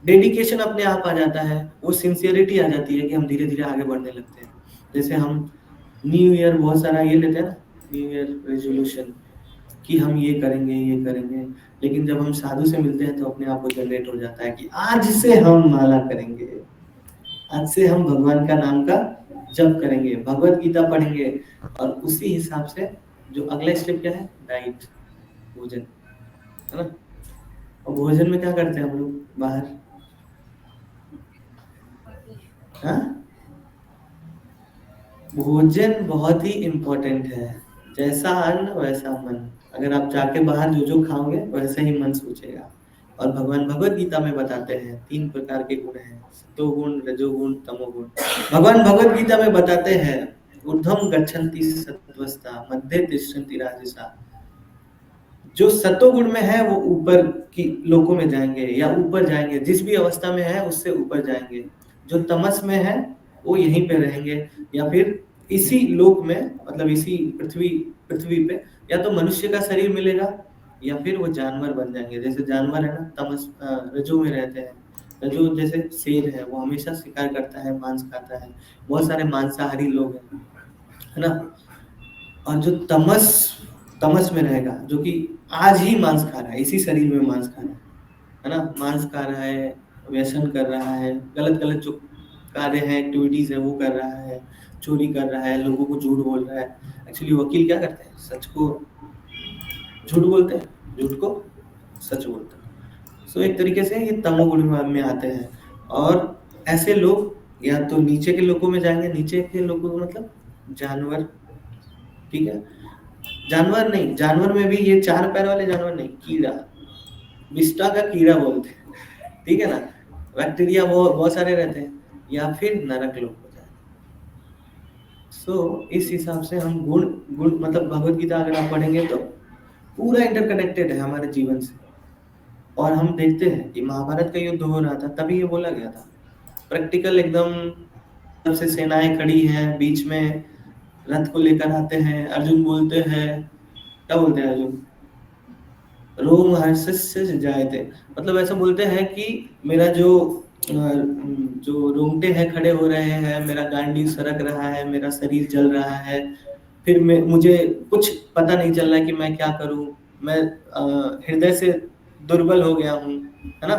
डेडिकेशन अपने आप आ जाता है, वो सिंसियरिटी आ जाती है कि हम धीरे धीरे आगे बढ़ने लगते हैं। जैसे हम न्यू ईयर बहुत सारा ये लेते हैं ना, न्यू ईयर रेजोल्यूशन, कि हम ये करेंगे ये करेंगे। लेकिन जब हम साधु से मिलते हैं तो अपने आप को जनरेट हो जाता है कि आज से हम माला करेंगे, आज से हम भगवान का नाम का जप करेंगे, भगवत गीता पढ़ेंगे। और उसी हिसाब से जो अगला स्टेप क्या है, डाइट, भोजन, है ना। और भोजन में क्या करते हैं हम लोग बाहर, हाँ, भोजन बहुत ही इम्पोर्टेंट है। जैसा अन्न वैसा मन। अगर आप जाके बाहर जो जो खाओगे वैसे ही मन सोचेगा। और भगवान भगवत गीता में बताते हैं 3 प्रकार के गुण हैं, सतोगुण, रजोगुण, तमोगुण। भगवान भगवत गीता में बताते हैं, ऊर्ध्वम गच्छन्ति सत्त्वस्ता मध्ये तिष्ठन्ति राजसा। जो सत्वगुण में है वो ऊपर की लोकों में जाएंगे या ऊपर जाएंगे, जिस भी अवस्था में है उससे ऊपर जाएंगे। जो तमस में है वो यहीं पे रहेंगे, या फिर इसी लोक में, मतलब इसी पृथ्वी पृथ्वी पे या तो मनुष्य का शरीर मिलेगा या फिर वो जानवर बन जाएंगे। जैसे जानवर है ना, तमस रजो में रहते हैं। रजो जैसे शेर है, वो हमेशा शिकार करता है, मांस खाता है। बहुत सारे मांसाहारी लोग हैं, है ना। और जो तमस तमस में रहेगा, जो कि आज ही मांस खा रहा है, इसी शरीर में मांस खा रहा है ना, मांस खा रहा है, व्यसन कर रहा है, गलत गलत जो कार्य है, एक्टिविटीज है वो कर रहा है, चोरी कर रहा है, लोगों को झूठ बोल रहा है। एक्चुअली वकील क्या करते हैं, सच को झूठ बोलते हैं, झूठ को सच बोलते हैं। सो एक तरीके से ये तमोगुण में आते हैं। और ऐसे लोग या तो नीचे के लोगों में जाएंगे, नीचे के लोगों मतलब जानवर, ठीक है। जानवर नहीं, जानवर में भी ये 4 पैर वाले जानवर नहीं, कीड़ा, विष्टा का कीड़ा बोलते हैं, ठीक है ना। बैक्टीरिया वो बहुत सारे रहते हैं, या फिर नरक लोग हो जाए। सो इस हिसाब से हम गुण गुण मतलब भगवत गीता अगर आप पढ़ेंगे तो पूरा इंटरकनेक्टेड है हमारे जीवन से। और हम देखते हैं कि महाभारत का युद्ध हो रहा था, तभी ये बोला गया था, प्रैक्टिकल एकदम। तब से सेनाएं खड़ी हैं, बीच में रथ को लेकर आते हैं, अर्जुन बोलते हैं, क्या बोलते हैं अर्जुन, रोम हर्षस्य जायते, मतलब ऐसा बोलते हैं कि मेरा जो रोंगटे हैं खड़े हो रहे हैं, मेरा गांडी सरक रहा है, मेरा शरीर जल रहा है, फिर मुझे कुछ पता नहीं चल रहा है कि मैं क्या करूं, मैं हृदय से दुर्बल हो गया हूं, है ना।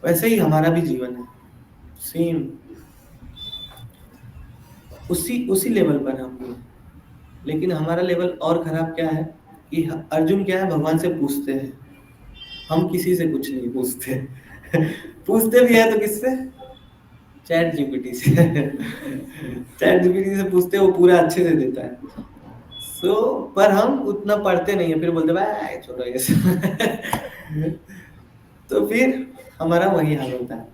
वैसे ही हमारा भी जीवन है, सेम उसी लेवल पर हम भी हैं। लेकिन हमारा लेवल और खराब क्या है कि अर्जुन क्या है, भगवान से पूछते हैं, हम किसी से कुछ नहीं पूछते। पूछते भी है तो किससे, चैट जीपीटी से। चैट जीपीटी से पूछते हैं, वो पूरा अच्छे से देता है। पर हम उतना पढ़ते नहीं है, फिर बोलते भाई छोड़ो ये सब। तो फिर हमारा वही हाल होता है।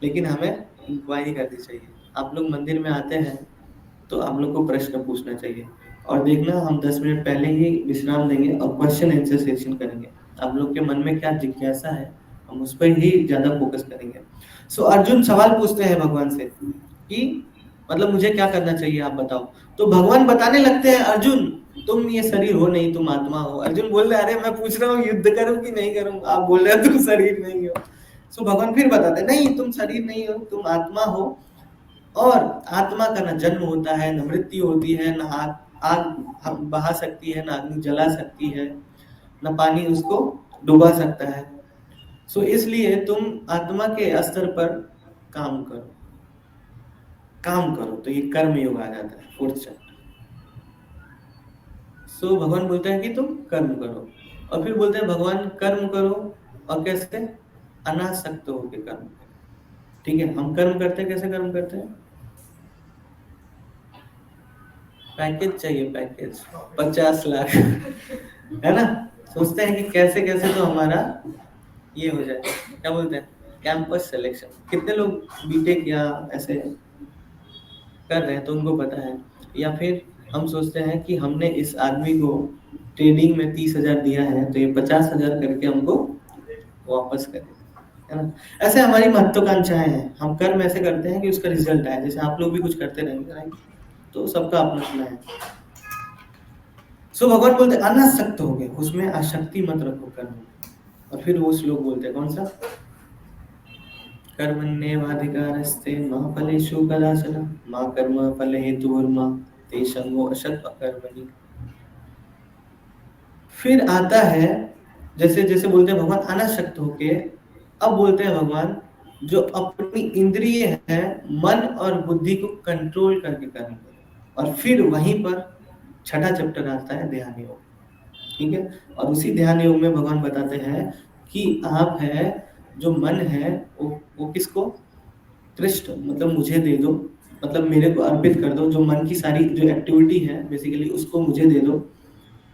लेकिन हमें इंक्वायरी करनी चाहिए। आप लोग मंदिर में आते हैं तो आप लोग को प्रश्न पूछना चाहिए, और देखना हम 10 मिनट पहले ही विश्राम देंगे और क्वेश्चन आंसर सेशन करेंगे। आप लोग के मन में क्या जिज्ञासा है, हम उस पर ही ज्यादा फोकस करेंगे। अर्जुन सवाल पूछते हैं भगवान से कि मतलब मुझे क्या करना चाहिए, आप बताओ। तो भगवान बताने लगते हैं, अर्जुन तुम ये शरीर हो नहीं, तुम आत्मा हो। अर्जुन बोल रहे अरे मैं पूछ रहा हूँ युद्ध करूं कि नहीं करूं, आप बोल रहे हो तुम शरीर नहीं हो। भगवान फिर बताते हैं, नहीं तुम शरीर नहीं हो, तुम आत्मा हो। और आत्मा का न जन्म होता है, न मृत्यु होती है, न आग बहा सकती है, न अग्नि जला सकती है, न पानी उसको डुबा सकता है। इसलिए तुम आत्मा के स्तर पर काम करो। काम करो, तो ये कर्म योग आ जाता है फोर्थ चैप्टर। सो भगवान बोलते हैं कि तुम कर्म करो, और फिर बोलते हैं भगवान कर्म करो और कैसे, अनासक्त होकर कर्म करो। ठीक है, हम कर्म करते हैं, कैसे कर्म करते हैं, पैकेज चाहिए, पैकेज 50 लाख है ना, सोचते हैं कि कैसे कैसे तो हमारा ये हो जाए, क्या बोलते हैं, कैंपस सिलेक्शन। कितने लोग बीटेक या ऐसे कर रहे हैं तो उनको पता है। या फिर हम सोचते हैं कि हमने इस आदमी को ट्रेडिंग में 30,000 दिया है, तो ये 50,000 करके हमको वापस करे, है ना। ऐसे हमारी महत्वाकांक्षाएं हैं, हम कर्म ऐसे करते हैं कि उसका रिजल्ट आए। जैसे आप लोग भी कुछ करते रहेंगे, राइट, तो सबका अपना अपना है। सो भगवान बोलते अनासक्त हो गए, उसमें आसक्ति मत रखो कर्म में। और फिर वो श्लोक बोलते हैं, कौन सा, कर्मण्येवाधिकारस्ते मा फलेषु कदाचन मा कर्म फल हेतुर्मा ते संगो असत अकर्मणि। फिर आता है, जैसे जैसे बोलते हैं भगवान अनासक्त होके, अब बोलते हैं भगवान जो अपनी इंद्रिय है, मन और बुद्धि को कंट्रोल करके कर्म करो। और फिर वहीं पर छठा चैप्टर आता है ध्यान योग। ठीक है, और उसी ध्यान योग में भगवान बताते हैं कि आप है जो मन है वो किसको, कृष्ण, मतलब मुझे दे दो, मतलब मेरे को अर्पित कर दो, जो मन की सारी जो एक्टिविटी है बेसिकली उसको मुझे दे दो।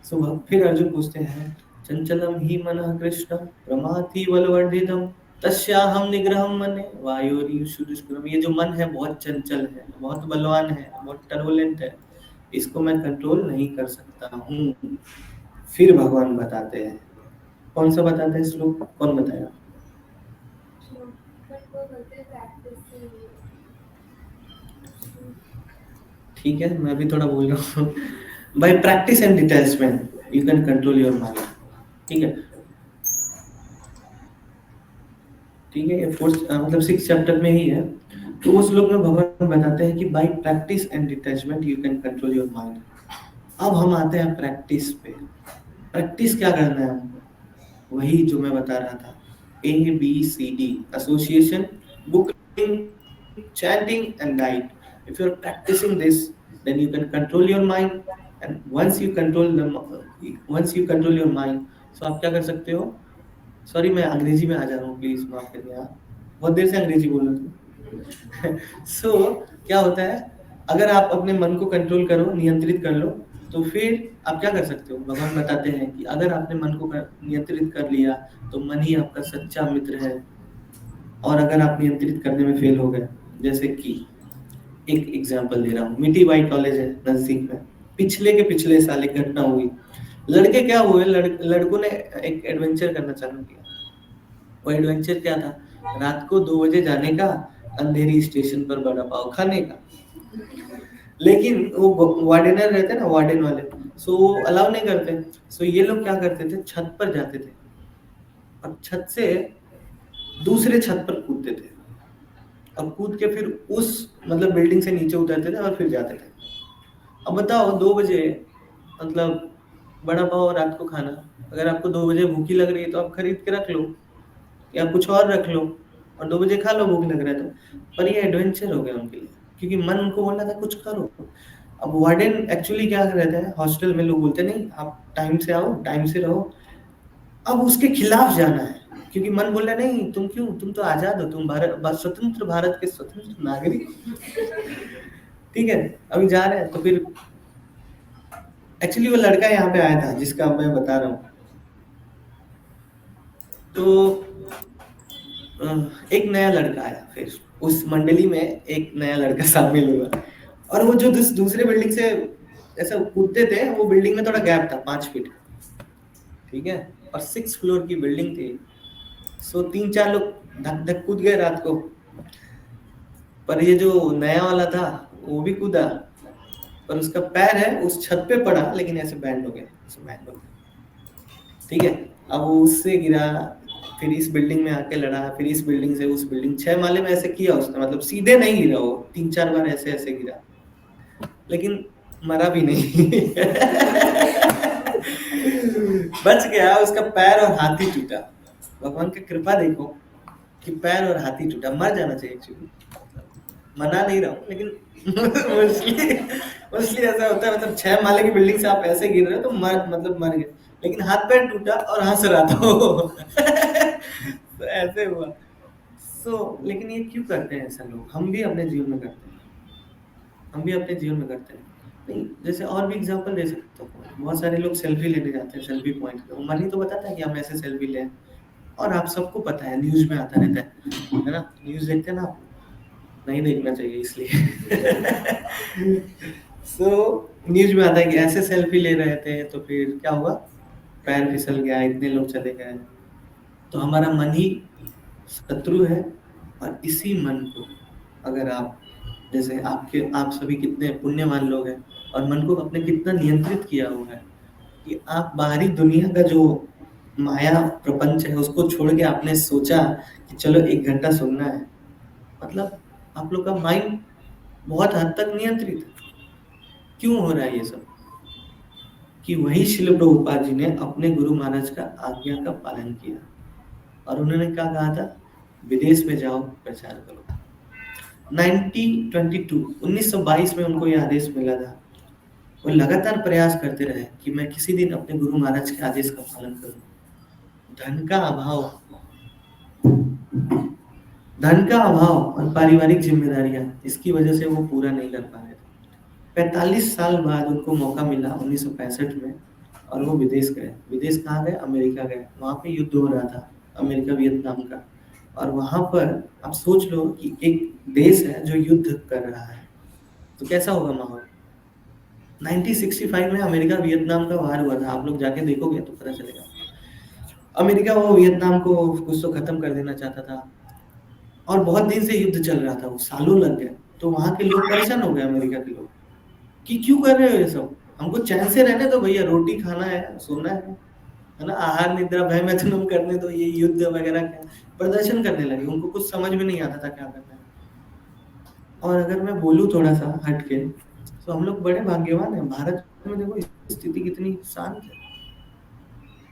सो फिर अर्जुन पूछते हैं, चंचलम ही मनः कृष्ण प्रमाथि बलवर्धितम तस्याहम निग्रहम मने वायोरीषु दुष्करम। ये जो मन है बहुत चंचल है, बहुत बलवान है, बहुत टर्बुलेंट है, इसको मैं कंट्रोल नहीं कर सकता हूँ। फिर भगवान बताते हैं, कौन सा बताते हैं श्लोक, कौन बताएगा, बट वो बोलते हैं प्रैक्टिस से ठीक है, मैं भी थोड़ा बोल रहा हूँ। Bye practice and detachment you can control your mind. ठीक है, ठीक है, ये फोर्थ मतलब 6 चैप्टर में ही है। तो उस श्लोक में भगवान बताते हैं कि bye practice and detachment you can control your mind. अब हम आते हैं प्रैक्टिस पे। प्रैक्टिस क्या करना है हमको, वही जो मैं बता रहा था, ABCD, association, booking, chanting and diet. If you are practising this then you can control your mind, and once you control your mind, so आप क्या कर सकते हो, सॉरी मैं अंग्रेजी में आ जा रहा हूँ, प्लीज माफ करिए, आप बहुत देर से अंग्रेजी बोल रहे थे। सो क्या होता है, अगर आप अपने मन को कंट्रोल करो, नियंत्रित कर लो, तो फिर आप क्या कर सकते हो, भगवान बताते हैं कि अगर आपने मन को नियंत्रित कर लिया तो मन ही आपका सच्चा मित्र है। और अगर आप नियंत्रित करने में फेल हो गए, जैसे कि एक एग्जांपल दे रहा हूँ, मिठी बाई कॉलेज है नजदीक में, पिछले के पिछले साल एक घटना हुई। लड़के क्या हुए, लड़कों ने एक एडवेंचर करना चालू किया। वो एडवेंचर क्या था, रात को 2 बजे जाने का, अंधेरी स्टेशन पर बड़ा पाव खाने का। लेकिन वो वार्डनर रहते ना, वार्डन वाले, सो वो अलाउ नहीं करते। सो ये लोग क्या करते थे, छत पर जाते थे और छत से दूसरे छत पर कूदते थे, और कूद के फिर उस मतलब बिल्डिंग से नीचे उतरते थे और फिर जाते थे। अब बताओ 2 बजे, मतलब बड़ा पाव रात को खाना, अगर आपको 2 बजे भूखी लग रही है तो आप खरीद के रख लो या कुछ और रख लो और 2 बजे खा लो, भूख लग रहा है तो। पर ये एडवेंचर हो गया उनके लिए, क्योंकि मन उनको बोल रहा था कुछ करो। अब वार्डन एक्चुअली क्या रहता है, हॉस्टल में लोग बोलते नहीं आप टाइम से आओ, टाइम से रहो। अब उसके खिलाफ जाना है, क्योंकि मन बोल रहा है नहीं तुम क्यों, तुम तो आजाद हो, तुम स्वतंत्र भारत के स्वतंत्र नागरिक। ठीक है, अभी जा रहे हैं तो फिर एक्चुअली वो लड़का यहाँ पे आया था जिसका मैं बता रहा हूँ। तो एक नया लड़का आया, फिर उस मंडली में एक नया लड़का शामिल हुआ, और वो जो दूसरे बिल्डिंग से ऐसा कूदते थे, वो बिल्डिंग में थोड़ा गैप था 5 फीट, ठीक है, और 6 फ्लोर की बिल्डिंग थी। सो 3-4 लोग धक धक कूद गए रात को, पर ये जो नया वाला था वो भी कूदा, पर उसका पैर है उस छत पे पड़ा, लेकिन ऐसे बैंड हो गया, ऐसे बैंड हो गया। ठीक है, अब वो उससे गिरा, फिर इस बिल्डिंग में आके लड़ा, फिर इस बिल्डिंग से उस बिल्डिंग, 6 माले में ऐसे किया उसने, मतलब सीधे नहीं गिरा वो, 3-4 बार ऐसे ऐसे गिरा, लेकिन मरा भी नहीं। बच गया, उसका पैर और हाथ ही टूटा। भगवान की कृपा देखो कि पैर और हाथ ही टूटा, मर जाना चाहिए एक्चुअली। मना नहीं रहा हूँ, लेकिन मोस्टली मोस्टली ऐसा होता है, मतलब 6 माले की बिल्डिंग से आप ऐसे गिर रहे हो तो मर गए, लेकिन हाथ पैर टूटा और हंस रहा था वो। तो ऐसे हुआ। लेकिन ये क्यों करते हैं ऐसा लोग? हम भी अपने जीवन में करते हैं, हम भी अपने जीवन में करते हैं। नहीं, जैसे और भी एग्जांपल दे सकता हूँ। बहुत सारे लोग सेल्फी लेने जाते हैं, सेल्फी पॉइंट पे, वो मन ही तो बताता है कि हम ऐसे सेल्फी लें। और आप सबको पता है, न्यूज में आता रहता है ना? न्यूज देखते हैं ना आप? नहीं देखना चाहिए इसलिए। सो न्यूज में आता है कि ऐसे सेल्फी ले रहे थे, तो फिर क्या हुआ? पैर फिसल गया, इतने लोग चले गए। तो हमारा मन ही शत्रु है। और इसी मन को अगर आप, जैसे आप सभी कितने पुण्यवान लोग हैं, और मन को अपने कितना नियंत्रित किया हुआ है कि आप बाहरी दुनिया का जो माया प्रपंच है उसको छोड़ के आपने सोचा कि चलो 1 घंटा सुनना है। मतलब आप लोग का माइंड बहुत हद तक नियंत्रित है। क्यों हो रहा है ये सब? कि वही शिल प्रभुपाद जी ने अपने गुरु महाराज का आज्ञा का पालन किया, और उन्होंने क्या कहा था? विदेश में जाओ, प्रचार करो। 1922 में उनको ये आदेश मिला था। वो लगातार प्रयास करते रहे कि मैं किसी दिन अपने गुरु महाराज के आदेश का पालन करूं। धन का अभाव, धन का अभाव और पारिवारिक जिम्मेदारियां, इसकी वजह से वो पूरा नहीं कर पा रहे थे। 45 साल बाद उनको मौका मिला 1965 में, और वो विदेश गए। विदेश कहाँ गए? अमेरिका गए। वहां पे युद्ध हो रहा था, अमेरिका वियतनाम का। और वहां पर आप सोच लो कि एक देश है जो युद्ध कर रहा है, तो कैसा होगा माहौल? 1965 में अमेरिका वियतनाम का वार हुआ था। आप लोग जाके देखोगे तो पता चलेगा। अमेरिका वो वियतनाम को कुछ तो खत्म कर देना चाहता था, और बहुत दिन से युद्ध चल रहा था, वो सालों लग गए। तो वहां के लोग परेशान हो गए, अमेरिका के लोग, कि क्यों कर रहे हो ये सब? हमको चैन से रहने दो भैया, रोटी खाना है, सोना है ना? आहार निद्रा भय मैथुनम करने दो, ये युद्ध वगैरह क्या? प्रदर्शन करने लगे, उनको कुछ समझ में नहीं आता था क्या करना है। और अगर मैं बोलूँ थोड़ा सा हट के, तो हम लोग बड़े भाग्यवान हैं। भारत में देखो स्थिति कितनी शांत है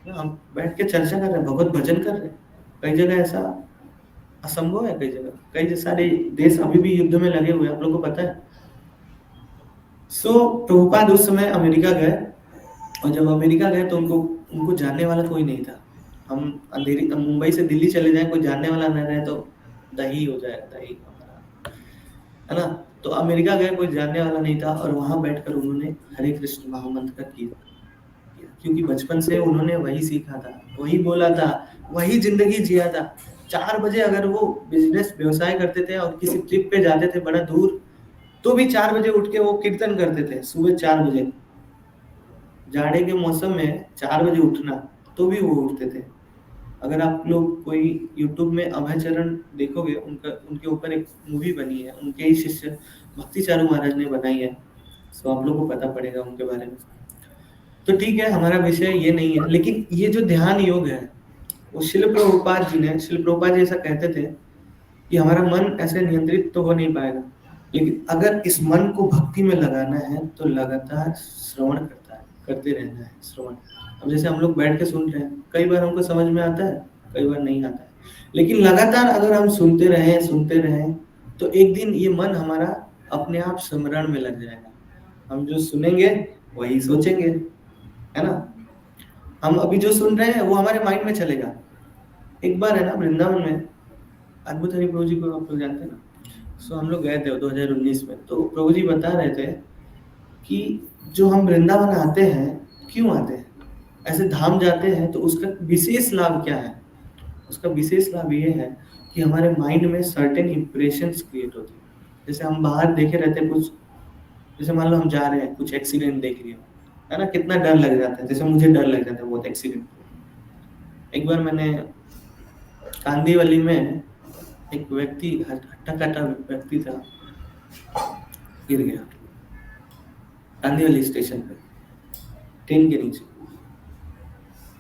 ना? हम बैठ के चर्चा कर रहे हैं, भगवत भजन कर रहे हैं। कई जगह ऐसा असंभव है, कई जगह, कई सारे देश अभी भी युद्ध में लगे हुए हैं, आप लोग को पता है। प्रभुपाद उस समय अमेरिका गए, और जब अमेरिका गए तो उनको उनको जानने वाला कोई नहीं था। हम मुंबई से दिल्ली चले जाएं, कोई जानने वाला न रहे तो दही हो जाएगा, दही हमारा, है ना? तो अमेरिका गए, कोई जानने वाला नहीं था, और वहां बैठकर उन्होंने हरे कृष्ण महामंत्र का कीर्तन किया, क्योंकि बचपन से उन्होंने वही सीखा था, वही बोला था, वही जिंदगी जिया था। 4 बजे अगर वो बिजनेस व्यवसाय करते थे और किसी ट्रिप पे जाते थे बड़ा दूर, तो भी 4 बजे उठ के वो कीर्तन करते थे, सुबह 4 बजे। जाड़े के मौसम में 4 बजे उठना, तो भी वो उठते थे। अगर आप लोग कोई यूट्यूब में अभय चरण देखोगे, उनका उनके ऊपर एक मूवी बनी है, उनके ही शिष्य भक्ति चारू महाराज ने बनाई है। सो आप लोग को पता पड़ेगा उनके बारे में। तो ठीक है, हमारा विषय ये नहीं है, लेकिन ये जो ध्यान योग है, वो शिल प्रभुपाद जी ऐसा कहते थे कि हमारा मन ऐसे नियंत्रित तो हो नहीं पाएगा, लेकिन अगर इस मन को भक्ति में लगाना है तो लगातार श्रवण करते रहना है, श्रवण। अब जैसे हम लोग बैठ के सुन रहे हैं, कई बार हमको समझ में आता है, कई बार नहीं आता है, लेकिन लगातार अगर हम सुनते रहें, तो एक दिन ये मन हमारा अपने आप स्मरण में लग जाएगा। हम जो सुनेंगे वही सोचेंगे, है ना? हम अभी जो सुन रहे हैं वो हमारे माइंड में चलेगा। एक बार है ना, वृंदावन में अद्भुत हरि प्रभु जी को आप लोग जानते हैं ना? हम लोग गए थे 2019 में, तो प्रभु जी बता रहे थे कि जो हम वृंदावन आते हैं, क्यों आते हैं, ऐसे धाम जाते हैं, तो उसका विशेष लाभ क्या है? उसका विशेष लाभ ये है कि हमारे माइंड में सर्टेन इंप्रेशंस क्रिएट होते हैं। जैसे हम बाहर देखे रहते हैं कुछ, जैसे मान लो हम जा रहे हैं, कुछ एक्सीडेंट देख लिया, है ना? कितना डर लग जाता है, जैसे मुझे डर लग जाता है बहुत एक्सीडेंट। एक बार मैंने कांदीवली में, एक व्यक्ति, हट्टा कट्टा व्यक्ति था, गिर गया कांदीवली स्टेशन पे, ट्रेन के नीचे।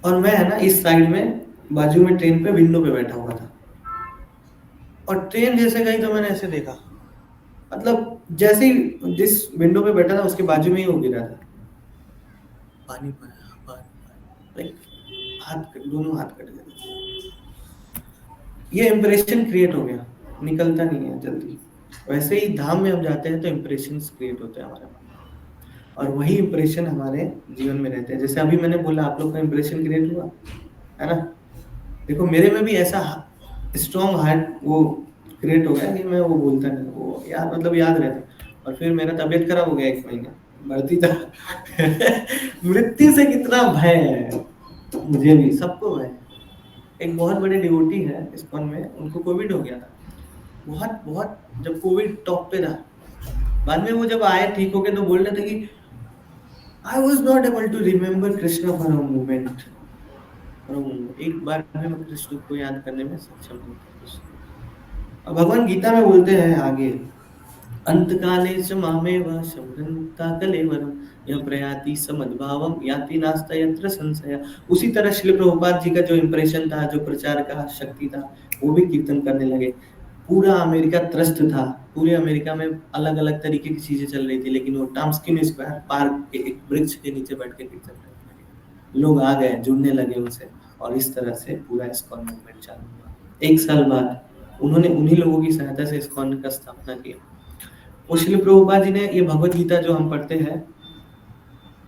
और मैं है ना इस साइड में, बाजू में ट्रेन पे विंडो पे बैठा हुआ था, और ट्रेन जैसे गई तो मैंने ऐसे देखा, मतलब जैसे ही जिस विंडो पे बैठा था उसके बाजू में ही वो गिरा था, पानी पड़ा, पानी, लाइक दोनों हाथ कट गए। ये इंप्रेशन क्रिएट हो गया, निकलता नहीं है जल्दी। वैसे ही धाम में हम जाते हैं तो इम्प्रेशन क्रिएट होते हैं हमारे मन में, और वही इम्प्रेशन हमारे जीवन में रहते हैं। जैसे अभी मैंने बोला, आप लोग का इम्प्रेशन क्रिएट हुआ है ना। देखो मेरे में भी ऐसा स्ट्रॉन्ग हार्ट वो क्रिएट हो गया कि मैं वो बोलता नहीं, वो यार मतलब याद रहता। और फिर मेरा तबीयत खराब हो गया 1 महीना, बढ़ती था। मृत्यु से कितना भय है, मुझे भी, सबको भय है। एक बहुत बड़े डिवोटी है इस्कॉन में, उनको कोविड हो गया था। बहुत बहुत जब कोविड टॉप पे था, बाद में वो जब आए ठीक होके तो बोल रहे थे कि I was not able to remember Krishna for a moment. एक बार में मैं कृष्ण को याद करने में सक्षम नहीं था। अब भगवान गीता में बोलते हैं आगे, अंतकाले च मामेव शमरन्ता कलेवरम यह प्रयाति समद्भावम याति नास्ता यत्र संशय। उसी तरह श्री प्रभुपाद जी का जो इंप्रेशन था, जो प्रचार का शक्ति था, वो भी कीर्तन करने लगे। पूरा अमेरिका त्रस्त था, पूरे अमेरिका में अलग अलग तरीके की चीजें चल रही थी, लेकिन वो टॉम्स्किन स्क्वायर पार्क के एक वृक्ष के नीचे बैठ के कीर्तन करने लगे। लोग आ गए, जुड़ने लगे उनसे, और इस तरह से पूरा इस्कॉन मूवमेंट चालू हुआ। 1 साल बाद उन्होंने उन्हीं लोगों की सहायता से इस्कॉन का स्थापना किया। और श्रील प्रभुपाद जी ने ये भगवत गीता जो हम पढ़ते हैं,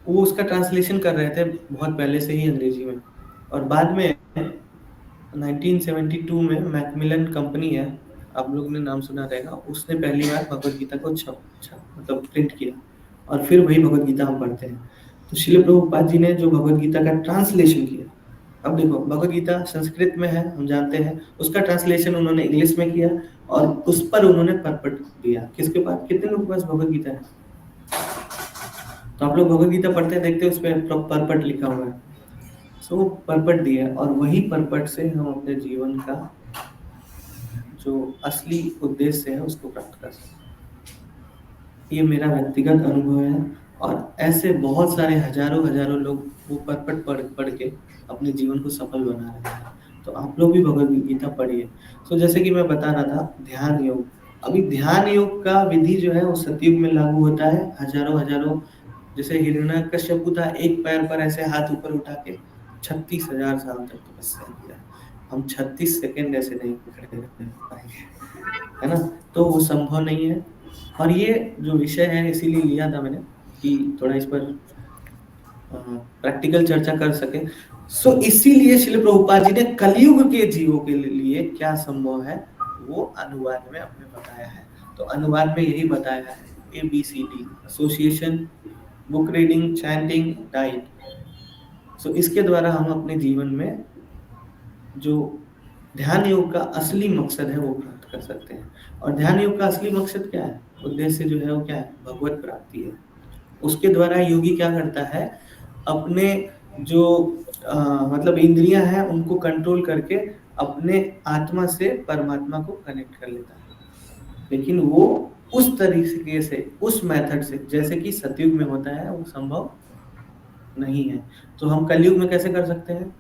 वो उसका ट्रांसलेशन कर रहे थे बहुत पहले से ही अंग्रेजी में, और बाद में 1972 में मैकमिलन कंपनी है, आप लोगों ने नाम सुना रहेगा, उसने पहली बार भगवत गीता को मतलब प्रिंट किया, और फिर वही भगवत गीता हम पढ़ते हैं। तो श्रील प्रभुपाद जी ने जो भगवत गीता का ट्रांसलेशन किया, अब देखो भगवत गीता संस्कृत में है, हम जानते हैं, उसका ट्रांसलेशन उन्होंने इंग्लिश में किया, और उस पर उन्होंने परपट दिया। किसके पास, कितने लोगों के पास भगवत गीता है? तो आप लोग भगवत गीता पढ़ते हैं, देखते हैं उस पर परपट लिखा हुआ है। सो परपट दिया, और वही परपट से हम अपने जीवन का जो असली उद्देश्य है उसको प्राप्त कर सकते हैं। ये मेरा व्यक्तिगत अनुभव है, और ऐसे बहुत सारे हजारों हजारों लोग वो परपट पढ़ पढ़ के अपने जीवन को सफल बना रहे हैं। तो आप लोग भी भगवत गीता पढ़िए। तो जैसे कि मैं बता रहा था, ध्यान योग, अभी ध्यान योग का विधि जो है वो सतयुग में लागू होता है। हजारों हजारों, जैसे हिरण्यकश्यपु था, एक पैर पर ऐसे हाथ ऊपर उठा के 36,000 साल तक तपस्या किया। हम 36 सेकंड ऐसे नहीं खड़े रह पाएंगे, है ना। तो वो संभव नहीं है। और ये जो विषय है इसीलिए लिया था मैंने कि थोड़ा इस पर प्रैक्टिकल चर्चा कर सके। सो इसीलिए श्रील प्रभुपाद जी ने कलयुग के जीवों के लिए क्या संभव है वो अनुवाद में आपने बताया है। तो अनुवाद में यही बताया है, ABCD, association, book reading, chanting, diet. So इसके द्वारा हम अपने जीवन में जो ध्यान योग का असली मकसद है वो प्राप्त कर सकते हैं। और ध्यान योग का असली मकसद क्या है, उद्देश्य जो है वो क्या है, भगवत प्राप्ति है। उसके द्वारा योगी क्या करता है, अपने जो मतलब इंद्रियां हैं उनको कंट्रोल करके अपने आत्मा से परमात्मा को कनेक्ट कर लेता है। लेकिन वो उस तरीके से, उस मेथड से जैसे कि सतयुग में होता है, वो संभव नहीं है। तो हम कलयुग में कैसे कर सकते हैं,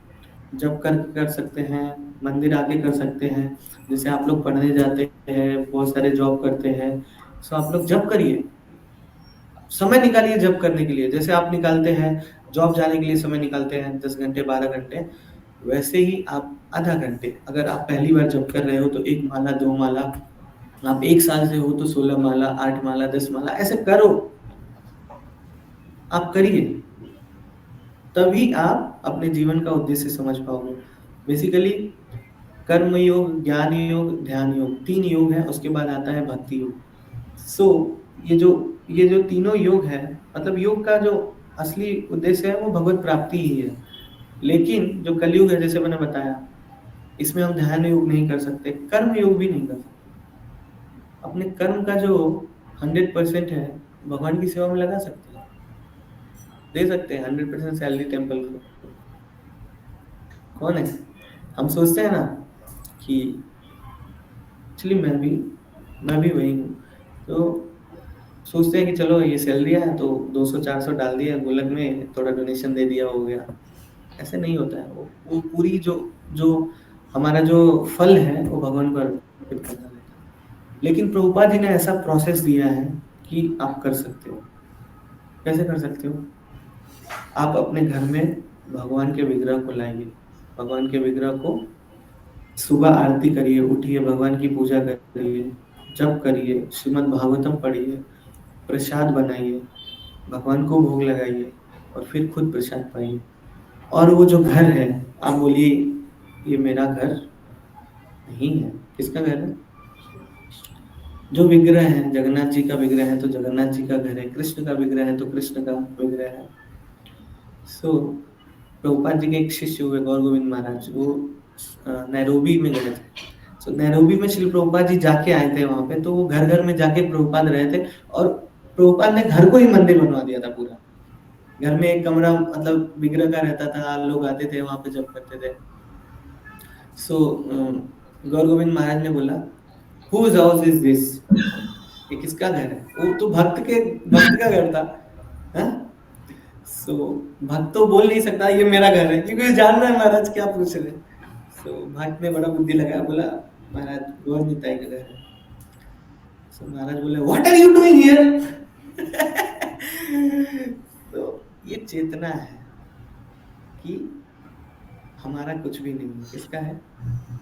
जब कर सकते हैं, मंदिर आके कर सकते हैं। जैसे आप लोग पढ़ने जाते हैं, बहुत सारे जॉब करते हैं, तो आप लोग जब करिए, समय निकालिए जब करने के लिए। जैसे आप निकालते हैं जॉब जाने के लिए, समय निकालते हैं 10 घंटे 12 घंटे, वैसे ही आप आधा घंटे, अगर आप पहली बार जब कर रहे हो तो 1 माला 2 माला, आप 1 साल से हो तो 16 माला 8 माला 10 माला ऐसे करो, आप करिए, तभी आप अपने जीवन का उद्देश्य समझ पाओगे। बेसिकली कर्म योग, ज्ञान योग, ध्यान योग, 3 योग है, उसके बाद आता है भक्ति योग। सो ये जो तीनों योग है, मतलब योग का जो असली उद्देश्य है वो भगवत प्राप्ति ही है। लेकिन जो कलयुग है, जैसे मैंने बताया, इसमें हम ध्यान योग नहीं कर सकते, कर्म योग भी नहीं कर सकते। अपने कर्म का जो 100% है भगवान की सेवा में लगा सकते हैं, दे सकते हैं 100% सैलरी टेम्पल को। कौन है, हम सोचते हैं ना कि एक्चुअली मैं भी वही हूँ। तो सोचते हैं कि चलो ये सैलरी है तो 200-400 डाल दिया गुल्लक में, थोड़ा डोनेशन दे दिया, हो गया। ऐसे नहीं होता है। वो पूरी जो जो हमारा जो फल है वो भगवान को अर्पित करना रहता है। लेकिन प्रभुपाद जी ने ऐसा प्रोसेस दिया है कि आप कर सकते हो। कैसे कर सकते हो, आप अपने घर में भगवान के विग्रह को लाइए, भगवान के विग्रह को सुबह आरती करिए, उठिए, भगवान की पूजा करिए, जप करिए, श्रीमद् भागवतम पढ़िए, प्रसाद बनाइए, भगवान को भोग लगाइए और फिर खुद प्रसाद पाइए। और वो जो घर है, आप बोलिए ये मेरा घर नहीं है, किसका घर है? जो विग्रह है, जगन्नाथ जी का विग्रह है तो जगन्नाथ जी का घर है, कृष्ण का विग्रह है तो कृष्ण का विग्रह है। सो प्रभुपाद जी के एक शिष्य हुए गौर गोविंद महाराज, वो नैरोबी में गए थे। सो नैरोबी में श्री प्रभुपाद जी जाके आए थे वहां पे, तो वो घर घर में जाके प्रभुपाद रहे थे और प्रभुपाद ने घर को ही मंदिर बनवा दिया था पूरा। घर में एक कमरा मतलब विग्रह का रहता था, लोग आते थे वहां पे जप करते थे। सो गौर गोविंद महाराज ने बोला, हुज हाउस इज दिस? ये किसका घर है? वो तो भक्त का घर था। हाँ? सो भक्त तो बोल नहीं सकता ये मेरा घर है, क्योंकि जान रहा है महाराज क्या पूछ रहे हैं। सो भक्त ने बड़ा बुद्धि लगाया, बोला महाराज गौर निताई का घर है। सो महाराज बोले what are you doing here? तो ये चेतना है कि हमारा कुछ भी नहीं है, किसका है?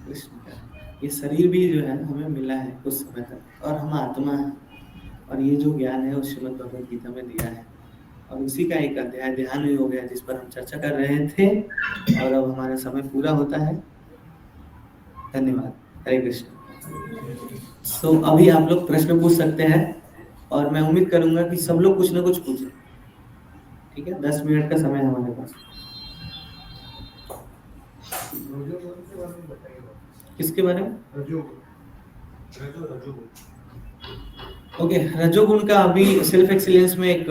कृष्ण का। ये शरीर भी जो है हमें मिला है कुछ समय तक, और हम आत्मा है, और ये जो ज्ञान है वो श्रीमद् भगवद गीता में दिया है। और उसी का एक अध्याय ध्यान योग है जिस पर हम चर्चा कर रहे थे, और अब हमारा समय पूरा होता है। धन्यवाद। हरे कृष्ण। सो अभी आप लोग प्रश्न पूछ सकते हैं, और मैं उम्मीद करूंगा कि सब लोग कुछ ना कुछ पूछें। ठीक है, 10 मिनट का समय है हमारे पास। किसके बारे में? ओके, रजोगुण का अभी सेल्फ एक्सीलेंस में एक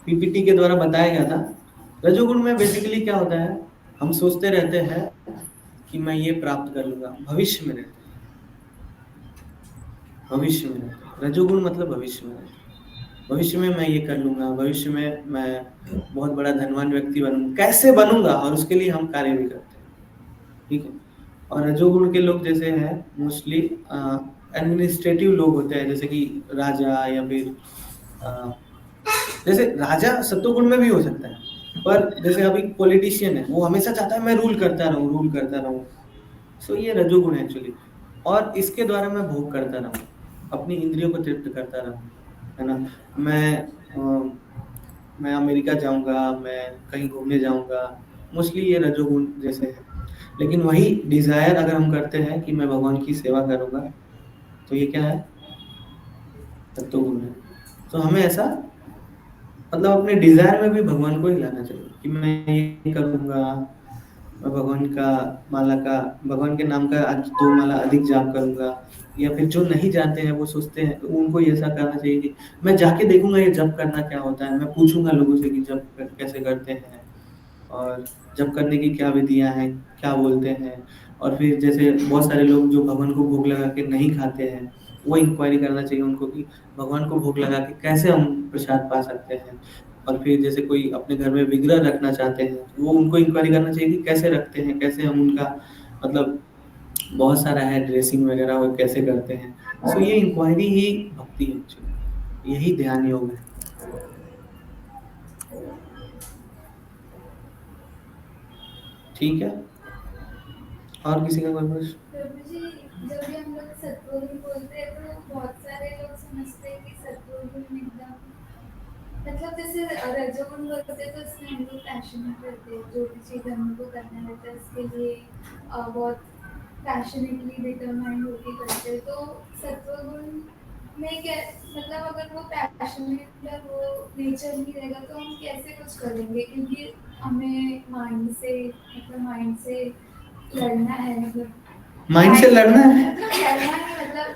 पीपीटी के द्वारा बताया गया था। रजोगुण में बेसिकली क्या होता है, हम सोचते रहते हैं कि मैं ये प्राप्त कर लूंगा, भविष्य में रहते हैं, भविष्य में रहते हैं। रजोगुण मतलब भविष्य में रहते हैं। भविष्य में मैं ये कर लूंगा, भविष्य में मैं बहुत बड़ा धनवान व्यक्ति बनूंगा, कैसे बनूंगा, और उसके लिए हम कार्य भी करते हैं। ठीक है। और रजोगुण के लोग जैसे हैं मोस्टली एडमिनिस्ट्रेटिव लोग होते हैं, जैसे कि राजा, या फिर जैसे राजा सत्वगुण में भी हो सकता है, पर जैसे अभी पॉलिटिशियन है, वो हमेशा चाहता है मैं रूल करता रहूं, रूल करता रहूं। सो ये रजोगुण है एक्चुअली, और इसके द्वारा मैं भोग करता रहूं, अपनी इंद्रियों को तृप्त करता रहूं, है ना। मैं अमेरिका जाऊंगा, मैं कहीं घूमने जाऊंगा, मोस्टली ये रजोगुण जैसे है। लेकिन वही डिजायर अगर हम करते हैं कि मैं भगवान की सेवा करूंगा, तो ये क्या है? सत्वगुण है। तो हमें ऐसा मतलब अपने डिजायर में भी भगवान को ही लाना चाहिए कि मैं ये करूंगा, मैं भगवान के नाम का आज 2 माला अधिक जाप करूंगा। या फिर जो नहीं जानते हैं वो सोचते हैं, तो उनको ये ऐसा करना चाहिए कि मैं जाके देखूंगा ये जप करना क्या होता है, मैं पूछूंगा लोगों से कि कैसे करते हैं, और जप करने की क्या विधियां हैं, क्या बोलते हैं। और फिर जैसे बहुत सारे लोग जो भगवान को भोग लगा के नहीं खाते हैं, वो इंक्वायरी करना चाहिए उनको कि भगवान को भोग लगा के कैसे हम प्रसाद पा सकते हैं। और फिर जैसे कोई अपने घर में विग्रह रखना चाहते हैं, तो वो उनको इंक्वायरी करना चाहिए कि कैसे रखते हैं, कैसे हम उनका मतलब बहुत सारा है ड्रेसिंग वगैरह वो कैसे करते हैं। सो ये इंक्वायरी ही भक्ति है actually। यही ध्यान योग है। ठीक है, और किसी का कोई प्रश्न? प्रभु जी, जब भी हम लोग सत्वगुण बोलते हैं तो बहुत सारे लोग समझते हैं कि सत्वगुण एकदम मतलब जैसे रजोगुण बोलते हैं तो उसमें हम लोग पैशनेट रहते हैं, जो भी चीज़ हम को करना रहता है उसके लिए बहुत पैशनेटली डिटरमाइंड होके करते हैं। तो सत्वगुण में क्या मतलब अगर वो पैशनेट या वो नेचर नहीं रहेगा तो हम कैसे कुछ करेंगे, क्योंकि हमें माइंड से लड़ना है, मतलब माइंड से लड़ना है? लड़ना है मतलब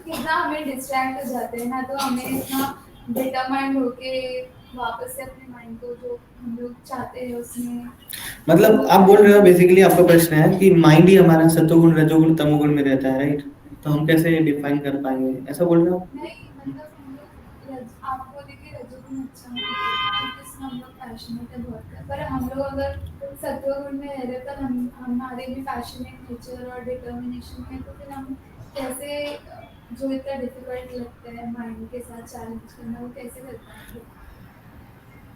कितना हमें डिस्ट्रैक्ट हो जाते हैं ना, तो हमें इतना डिटरमाइंड होके वापस से अपने माइंड को जो हम लोग चाहते हैं उसमें मतलब आप बोल रहे हो बेसिकली, आपका प्रश्न है कि माइंड ही हमारा सत्वगुण रजोगुण तमोगुण में रहता है, राइट? तो हम कैसे डिफाइन कर पाएंगे, ऐसा बोल रहे हो? नहीं, मतलब हम लोग आपको देखिए रजोगुण अच्छा नहीं लगता क्योंकि इसमें हम लोग पैशनेट है बहुत है, पर हम लोग अगर सत्वगुण में रह रहे पर हम हमारे भी पैशनेट नेचर और डिटर्मिनेशन है, तो फिर हम कैसे जो इतना डिफिकल्ट लगता है माइंड के साथ चैलेंज करना, वो कैसे कर पाएंगे?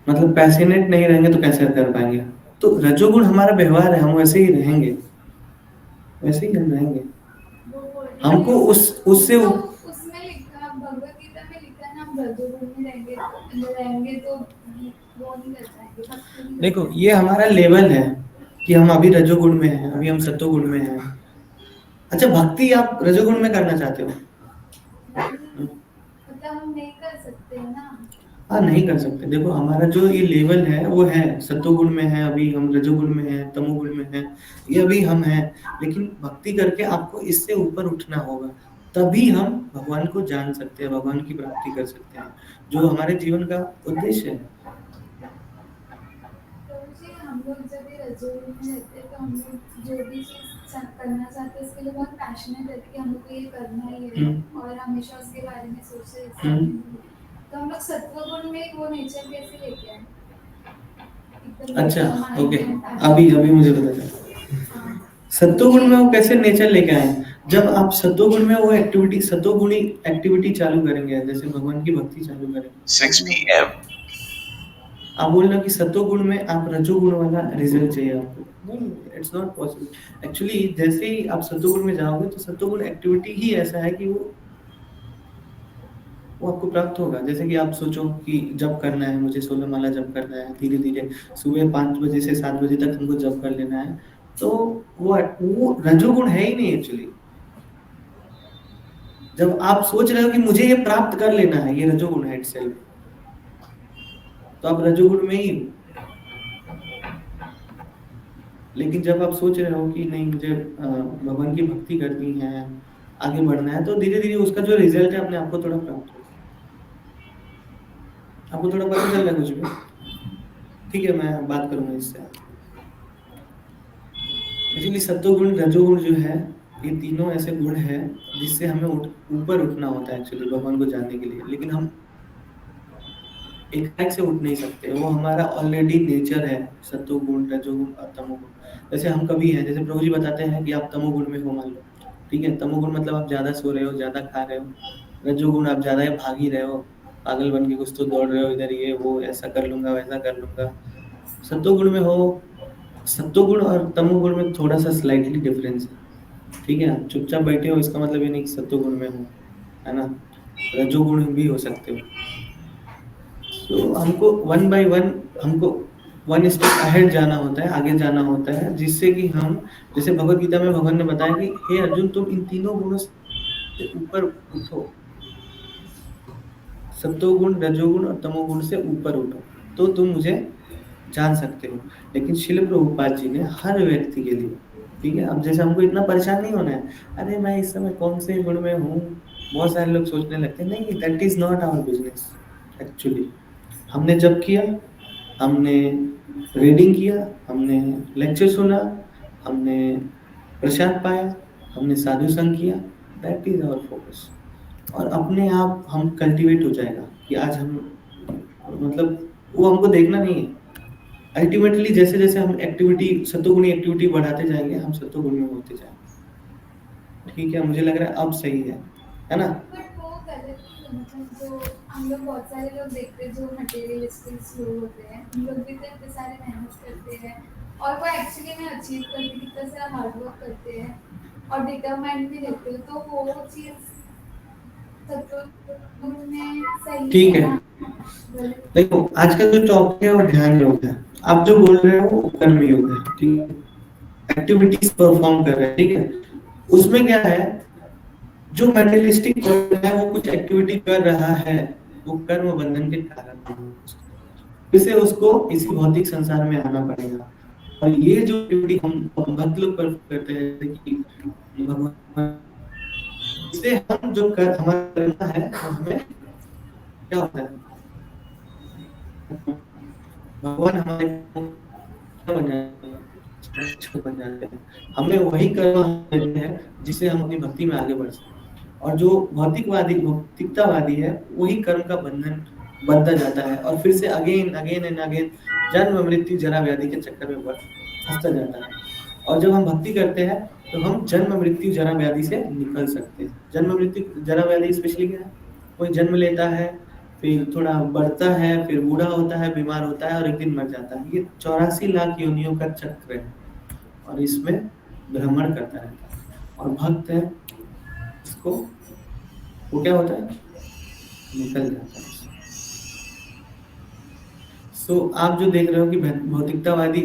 मतलब पैशनेट नहीं रहेंगे तो कैसे कर पाएंगे? तो रजोगुण हमारा व्यवहार है, हम वैसे ही रहेंगे, वैसे ही हम रहेंगे। वो बोल रहे हमको लेकिन उससे तो उसमें लिखा, भगवत गीता में लिखा है ना, हम रजोगुण में रहेंगे तो वो नहीं कर पाएंगे, भक्ति नहीं कर देखो पाएंगे। ये हमारा लेवल है कि हम अभी रजोगुण में हैं, अभी हम सत्वगुण में हैं। अच्छा, भक्ति आप रजोगुण में करना चाहते हो? मतलब हम नहीं कर सकते हैं ना। हाँ, नहीं कर सकते। देखो हमारा जो ये लेवल है वो है सत्वगुण में है, अभी हम रजोगुण में है, तमोगुण में है, ये अभी हम हैं। लेकिन भक्ति करके आपको इससे ऊपर उठना होगा, तभी हम भगवान को जान सकते हैं, भगवान की प्राप्ति कर सकते हैं, जो हमारे जीवन का उद्देश्य है। तो जी हम लोग जब ये रजोगुण में रहते हैं तो हम लोग जो भी चीज़ करना चाहते हैं उसके लिए बहुत पैशनेट रहते हैं कि हमको ये करना ही है, और हमेशा उसके बारे में सोचते रहते हम्म। हैं। तो हम लोग सत्वगुण में वो नेचर कैसे लेके आए? एकदम अच्छा, determined ओके, and अभी passionate। अभी मुझे पता चला हाँ, सत्वगुण में क्योंकि वो कैसे नेचर लेके आए। जब आप सत्वगुण में वो एक्टिविटी, सत्वगुणी एक्टिविटी चालू करेंगे, जैसे भगवान की भक्ति चालू करेंगे 6 PM, आप बोल रहे हो कि सत्वगुण में आप रजोगुण वाला रिजल्ट चाहिए आपको, नहीं, इट्स नॉट पॉसिबल। एक्चुअली जैसे ही आप सत्वगुण में जाओगे तो सत्वगुण एक्टिविटी ही ऐसा है कि वो आपको प्राप्त होगा। जैसे कि आप सोचो कि जप करना है, मुझे 16 माला जप करना है, धीरे धीरे सुबह 5 बजे से 7 बजे तक हमको जप कर लेना है, तो वो रजोगुण है ही नहीं एक्चुअली। जब आप सोच रहे हो कि मुझे ये प्राप्त कर लेना है, ये रजोगुण है इटसेल्फ, तो आप रजोगुण में ही हो। लेकिन जब आप सोच रहे हो कि नहीं, मुझे भगवान की भक्ति करनी है, आगे बढ़ना है, तो धीरे धीरे उसका जो रिजल्ट है अपने आप को थोड़ा प्राप्त होगा। आपको थोड़ा पता चल रहा है कुछ भी? ठीक है, मैं बात करूंगा इससे। एक्चुअली सत्वगुण रजोगुण जो है, ये तीनों ऐसे गुण हैं जिससे हमें ऊपर उठना होता है एक्चुअली भगवान को जानने के लिए। लेकिन हम एकाएक से उठ नहीं सकते, वो हमारा ऑलरेडी नेचर है, सत्वगुण रजोगुण और तमोगुण। जैसे हम कभी हैं, जैसे प्रभु जी बताते हैं कि आप तमोगुण में हो, मान लो, ठीक है, तमोगुण मतलब आप ज्यादा सो रहे हो, ज्यादा खा रहे हो। रजोगुण आप ज्यादा भाग ही रहे हो, पागल बन के कुछ तो दौड़ रहे हो, इधर ये वो, ऐसा कर लूंगा वैसा कर लूंगा। सत्वगुण में हो, सत्वगुण और तमोगुण में थोड़ा सा स्लाइटली डिफरेंस है। ठीक है, आप चुपचाप बैठे हो इसका मतलब ये नहीं कि सत्वगुण में हो, है ना, रजोगुण भी हो सकते हो। तो हमको वन बाय वन, हमको वन स्टेप अहेड जाना होता है, आगे जाना होता है, जिससे कि हम, जैसे भगवत गीता में भगवान ने बताया कि हे अर्जुन, तुम इन तीनों गुणों से ऊपर उठो, सत्वगुण रजोगुण और तमोगुण से ऊपर उठो, तो तुम मुझे जान सकते हो। लेकिन शिल प्रभुपाद जी ने हर व्यक्ति के लिए, ठीक है, अब जैसे हमको इतना परेशान नहीं होना है, अरे मैं इस समय कौन से गुण में हूँ, बहुत सारे लोग सोचने लगते हैं, नहीं, that is not our business actually. हमने जब किया, हमने रीडिंग किया, हमने लेक्चर सुना, हमने प्रसाद पाया, हमने साधु संग किया, दैट इज आवर फोकस। और अपने आप हम कल्टीवेट हो जाएगा कि आज हम, मतलब वो हमको देखना नहीं है। अल्टीमेटली जैसे जैसे हम एक्टिविटी, सत्वगुणी एक्टिविटी बढ़ाते जाएंगे, हम सत्वगुण में होते जाएंगे। ठीक है, मुझे लग रहा है अब सही है ना? बट वो गलत ही है, मतलब जो हम लोग बहुत सारे लोग देखते हैं जो मटेरियलिस्टिक लोग होते हैं, हम लोग भी तो इतने सारे मेहनत करते हैं और वो एक्चुअली में अचीव करते, कितना सारा हार्ड वर्क करते हैं और डिटरमाइंड भी रहते हैं, तो वो चीज़ सत्वगुण में सही ठीक है है, ना, गलत। देखो आज का जो टॉपिक है वो ध्यान योग है। आप जो बोल रहे हो वो कर्म योग है, ठीक है, एक्टिविटीज परफॉर्म कर रहे हैं, ठीक है। उसमें क्या है, जो मटेरियलिस्टिक है वो कुछ एक्टिविटी कर रहा है, वो कर्म बंधन के कारण है। इसे उसको इसी भौतिक संसार में आना पड़ेगा। और ये जो एक्टिविटी हम भक्त लोग करते हैं, जैसे कि भगवान, इससे हम जो कर हमारा करना है, हमें क्या होता है, भगवान हमारे बन जाते हैं, बन जाते हैं। हमें वही कर्म देते हैं जिससे हम अपनी भक्ति में आगे बढ़ सकें। और जो भौतिकतावादी है, वही कर्म का बंधन बनता जाता है और फिर से अगेन अगेन एंड अगेन जन्म मृत्यु जरा व्याधि के चक्कर में फंसता जाता है। और जब हम भक्ति करते हैं तो हम जन्म मृत्यु जरा व्याधि से निकल सकते हैं। जन्म मृत्यु जरा व्याधि स्पेशली क्या है, कोई जन्म लेता है, फिर थोड़ा बढ़ता है, फिर बूढ़ा होता है, बीमार होता है और एक दिन मर जाता है। ये 84 लाख योनियों का चक्र है और इसमें भ्रमण करता रहता है। और भक्त है, इसको वो क्या होता है, निकल जाता है। सो आप जो देख रहे हो कि भौतिकतावादी,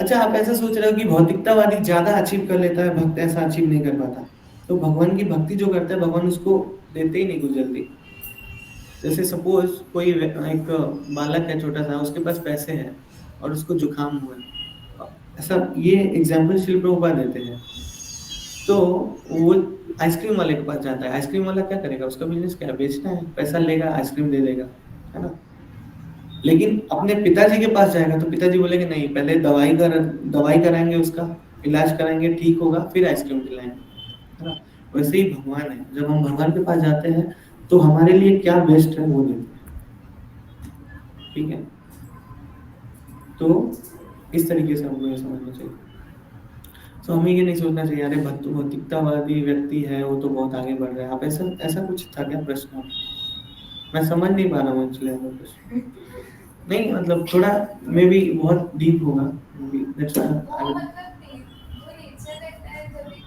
अच्छा आप ऐसा सोच रहे हो कि भौतिकतावादी ज्यादा अचीव कर लेता है, भक्त ऐसा अचीव नहीं कर पाता। तो भगवान की भक्ति जो करता है, भगवान उसको देते ही नहीं कुछ जल्दी। जैसे सपोज कोई एक बालक है छोटा सा, उसके पास पैसे हैं और उसको जुकाम हुआ है, ऐसा ये एग्जाम्पल शिल प्रभुपाद देते हैं। तो वो आइसक्रीम वाले के पास जाता है, आइसक्रीम वाला क्या करेगा, उसका बिजनेस क्या है, बेचना है, पैसा लेगा आइसक्रीम दे देगा, है ना। लेकिन अपने पिताजी के पास जाएगा तो पिताजी बोलेंगे नहीं, पहले दवाई कराएंगे, उसका इलाज कराएंगे, ठीक होगा, फिर आइसक्रीम खिलाएंगे, है ना। वैसे ही भगवान है, जब हम भगवान के पास जाते हैं तो हमारे लिए क्या बेस्ट है वो देते हैं, ठीक है। तो इस तरीके से हमको ये समझना चाहिए। तो हमें ये नहीं सोचना चाहिए अरे भौतिकतावादी व्यक्ति है वो तो बहुत आगे बढ़ रहा है। आप ऐसा ऐसा कुछ था क्या प्रश्न? मैं समझ नहीं पा रहा हूँ एक्चुअली आपका प्रश्न। नहीं मतलब थोड़ा मे बी बहुत डीप होगा, मे बी दैट्स वो व्हाई। मतलब जो नेचर रहता है जब भी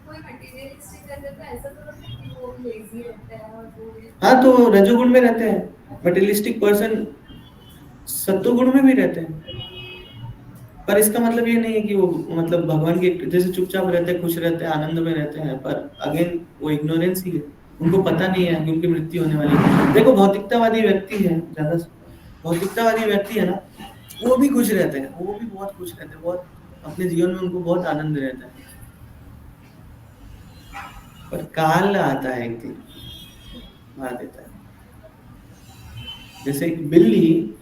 कोई मटेरियलिस्टिक रहता है तो ऐसा तो नहीं है कि वो लेजी रहता है और वो हाँ तो रजोगुण में रहते हैं, मटेरियलिस्टिक पर्सन सत्वगुण में भी रहते हैं। पर इसका मतलब ये नहीं है कि वो मतलब भगवान के जैसे चुपचाप रहते हैं, खुश रहते हैं, आनंद में रहते हैं, पर अगेन वो इग्नोरेंस ही है। उनको पता नहीं है कि उनकी मृत्यु होने वाली है। देखो भौतिकतावादी व्यक्ति है, ज्यादा भौतिकतावादी व्यक्ति है ना, वो भी खुश रहते हैं, वो भी बहुत खुश रहते हैं, बहुत अपने जीवन में उनको बहुत आनंद रहता है। पर काल आता है एक दिन, मार देता है। जैसे एक बिल्ली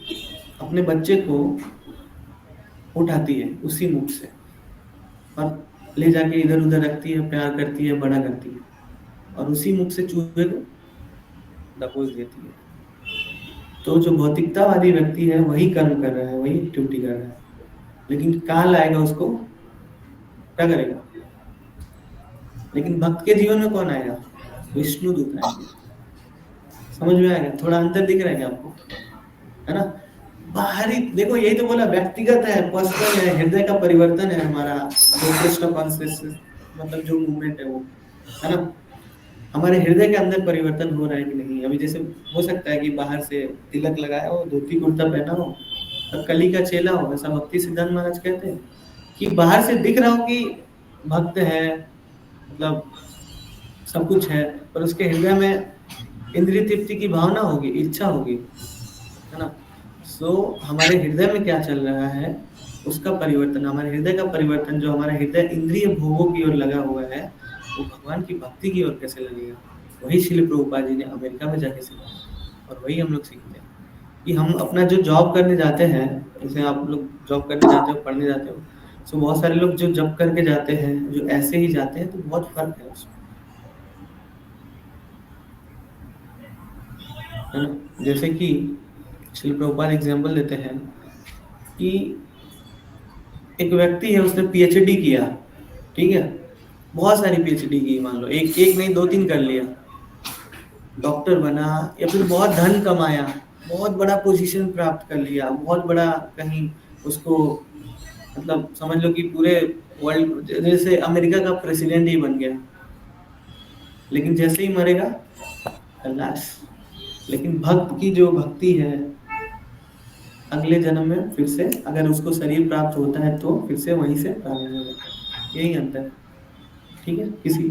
अपने बच्चे को उठाती है उसी मुख से और ले जाके इधर उधर रखती है, प्यार करती है, बड़ा करती है, और उसी मुख से चूहे को दबोच देती है। तो जो भौतिकतावादी व्यक्ति है वही कर्म कर रहा है, वही एक्टिविटी कर रहा है, लेकिन काल आएगा उसको क्या करेगा। लेकिन भक्त के जीवन में कौन आएगा, विष्णु दूत आएंगे। समझ में आएगा, थोड़ा अंतर दिख रहा है क्या आपको, है ना। बाहरी देखो, यही तो बोला, व्यक्तिगत है, पर्सनल है, हृदय का परिवर्तन है हमारा, जो कृष्ण कॉन्शियसनेस मतलब जो मूवमेंट है वो, है ना। हमारे हृदय के अंदर परिवर्तन हो रहा है कि नहीं। अभी जैसे हो सकता है कि बाहर से तिलक लगाया हो, धोती कुर्ता पहना हो और कली का चेला हो, ऐसा भक्ति सिद्धांत महाराज कहते हैं कि बाहर से दिख रहा हो कि भक्त है, मतलब सब कुछ है, पर उसके हृदय में इंद्रिय तृप्ति की भावना होगी, इच्छा होगी, है ना। सो हमारे हृदय में क्या चल रहा है उसका परिवर्तन, हमारे हृदय का परिवर्तन, जो हमारा हृदय इंद्रिय भोगों की ओर लगा हुआ है वो भगवान की भक्ति की ओर कैसे लगेगा। वही श्रील प्रभुपाद जी ने अमेरिका में जाके सिखाया और वही हम लोग सीखते हैं कि हम अपना जो जॉब करने जाते हैं, जैसे आप लोग जॉब करने जाते हो, पढ़ने जाते हो, सो बहुत सारे लोग जो जॉब करके जाते हैं, जो ऐसे ही जाते हैं, तो बहुत फर्क है उसमें, है ना। जैसे कि श्रील प्रभुपाद एग्जाम्पल देते हैं कि एक व्यक्ति है, उसने पीएचडी किया, ठीक है, बहुत सारी पीएचडी की, मान लो एक एक नहीं दो तीन कर लिया, डॉक्टर बना या फिर बहुत धन कमाया, बहुत बड़ा पोजीशन प्राप्त कर लिया, बहुत बड़ा कहीं उसको मतलब समझ लो कि पूरे वर्ल्ड जैसे अमेरिका का प्रेसिडेंट ही बन गया, लेकिन जैसे ही मरेगा खल्लास। लेकिन भक्त की जो भक्ति है, अगले जन्म में फिर से अगर उसको शरीर प्राप्त होता है तो फिर से वहीं से प्रारंभ हो जाता है, यही अंतर है, ठीक है। किसी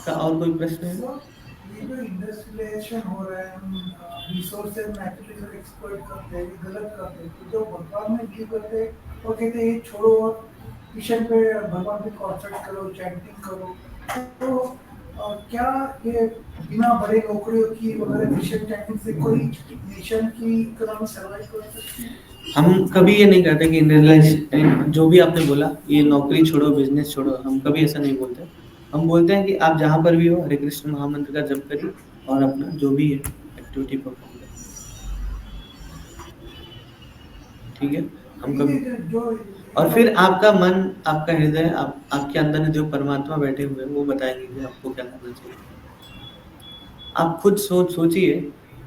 का और कोई प्रश्न है? So, ये जो इंडस्ट्रियलाइजेशन हो रहा है, हम रिसोर्सेज नेचुरल एक्सप्लॉइट करते हैं, ये गलत करते हैं। तो जो भगवान में बिलीव करते हैं वो कहते हैं ये छोड़ो और मिशन पे भगवान पे कॉन्सर्ट करो, चैंटिंग करो। तो क्या ये बिना बड़े नौकरियों की वगैरह मिशन चैंटिंग से कोई नेशन की इकोनॉमी सर्वाइव कर सकती है? हम कभी ये नहीं कहते कि इंडस्ट्रियलाइज, जो भी आपने बोला ये नौकरी छोड़ो, बिजनेस छोड़ो, हम कभी ऐसा नहीं बोलते। हम बोलते हैं कि आप जहाँ पर भी हो हरे कृष्ण महामंत्र का जप करिए और अपना जो भी है एक्टिविटी परफॉर्म करिए, ठीक है। हम कभी जो और फिर आपका मन, आपका हृदय, आपके अंदर जो परमात्मा बैठे हुए हैं वो बताएंगे कि आपको क्या करना चाहिए। आप खुद सोचिए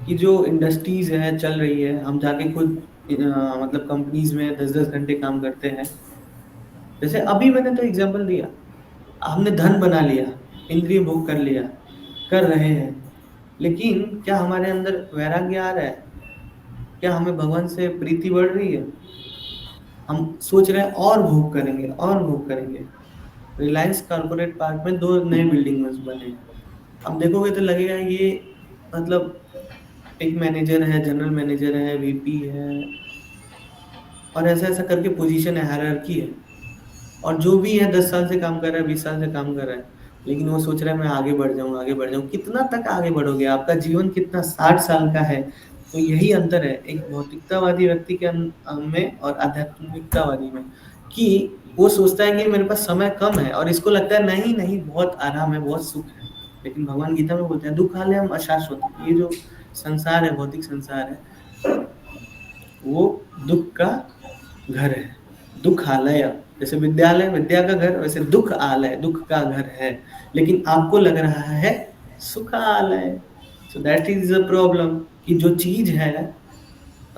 कि जो इंडस्ट्रीज है चल रही है, हम जाके खुद मतलब कंपनीज में 10-10 घंटे काम करते हैं। जैसे अभी मैंने तो एग्जांपल दिया, हमने धन बना लिया, इंद्रिय भोग कर लिया, कर रहे हैं, लेकिन क्या हमारे अंदर वैराग्य आ रहा है? क्या हमें भगवान से प्रीति बढ़ रही है? हम सोच रहे हैं और भोग करेंगे और भोग करेंगे। रिलायंस कॉर्पोरेट पार्क में 2 नए बिल्डिंग बने हैं। अब देखोगे तो लगेगा ये मतलब एक मैनेजर है, जनरल मैनेजर है, वीपी है, और ऐसा-ऐसा करके पोजीशन है, हायरार्की है। और जो भी है 10 साल से काम कर रहा है, 20 साल से काम कर रहा है, लेकिन वो सोच रहा है मैं आगे बढ़ जाऊँ, आगे बढ़ जाऊँ। कितना तक आगे बढ़ोगे? आपका जीवन कितना 60 साल का है। तो यही अंतर है एक भौतिकतावादी व्यक्ति के में और आध्यात्मिकतावादी में, कि वो सोचता है कि मेरे पास समय कम है और इसको लगता है नहीं, नहीं बहुत आराम है, बहुत सुख है। लेकिन भगवान गीता में बोलते हैं दुःखालयम अशाश्वतम्। ये जो संसार है, भौतिक संसार है, वो दुःख का घर है। दुःखालय, जैसे विद्यालय विद्या का घर, वैसे दुःख आलय दुःख का घर है, लेकिन आपको लग रहा है सुखालय। So that is the problem, कि जो चीज है,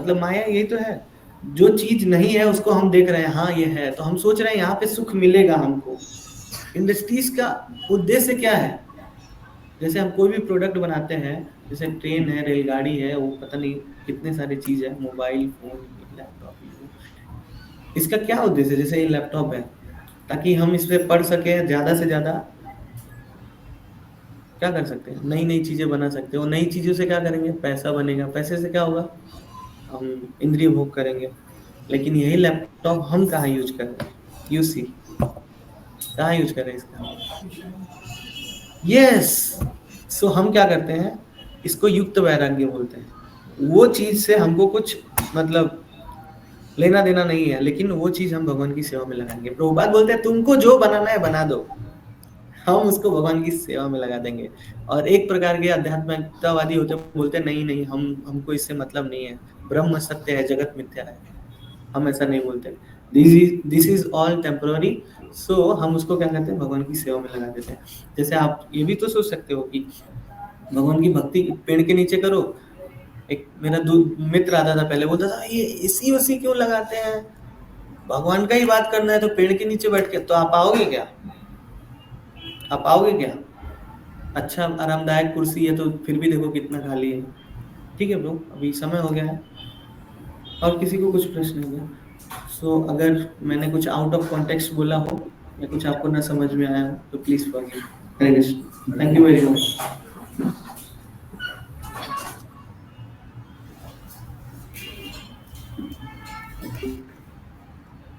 मतलब माया यही तो है, जो चीज नहीं है उसको हम देख रहे हैं, हाँ ये है, तो हम सोच रहे हैं यहाँ पे सुख मिलेगा हमको। इंडस्ट्रीज का उद्देश्य क्या है? जैसे हम कोई भी प्रोडक्ट बनाते हैं, जैसे ट्रेन है, रेलगाड़ी है, वो पता नहीं कितने सारे चीज है, मोबाइल फोन, लैपटॉप, ये वो। इसका क्या उद्देश्य है? जैसे ये लैपटॉप है, ताकि हम इस पे पढ़ सकें, ज्यादा से ज्यादा क्या कर सकते हैं, नई नई चीजें बना सकते हैं। और नई चीजों से क्या करेंगे? पैसा बनेगा। पैसे से क्या होगा? हम इंद्रिय भोग करेंगे। लेकिन यही लैपटॉप हम कहाँ यूज कर रहे हैं? यू सी, कहाँ यूज कर रहे हैं इसका? यस। सो हम क्या करते हैं, इसको युक्त वैराग्य बोलते हैं। वो चीज से हमको कुछ मतलब लेना देना नहीं है, लेकिन वो चीज हम भगवान की सेवा में लगाएंगे। प्रभुपाद बोलते हैं तुमको जो बनाना है बना दो, हम उसको भगवान की सेवा में लगा देंगे। और एक प्रकार के आध्यात्मिकतावादी होते हैं, बोलते हैं नहीं नहीं, हमको इससे मतलब नहीं है, ब्रह्म सत्य है, जगत मिथ्या है। हम ऐसा नहीं बोलते, दिस इज ऑल टेम्पररी। सो हम उसको क्या कहते हैं, भगवान की सेवा में लगा देते हैं। जैसे आप ये भी तो सोच सकते हो कि भगवान की भक्ति पेड़ के नीचे करो। एक मेरा मित्र आता था पहले, बोलता था ये एसी वसी क्यों लगाते हैं, भगवान का ही बात करना है तो पेड़ के नीचे बैठ के। तो आप आओगे क्या? आप आओगे क्या? अच्छा आरामदायक कुर्सी है तो फिर भी देखो कितना खाली है। ठीक है ब्रो, अभी समय हो गया है, और किसी को कुछ प्रश्न है? सो अगर मैंने कुछ आउट ऑफ कॉन्टेक्स्ट बोला हो या कुछ आपको ना समझ में आया हो तो please forgive. Hare Krishna, thank you very much.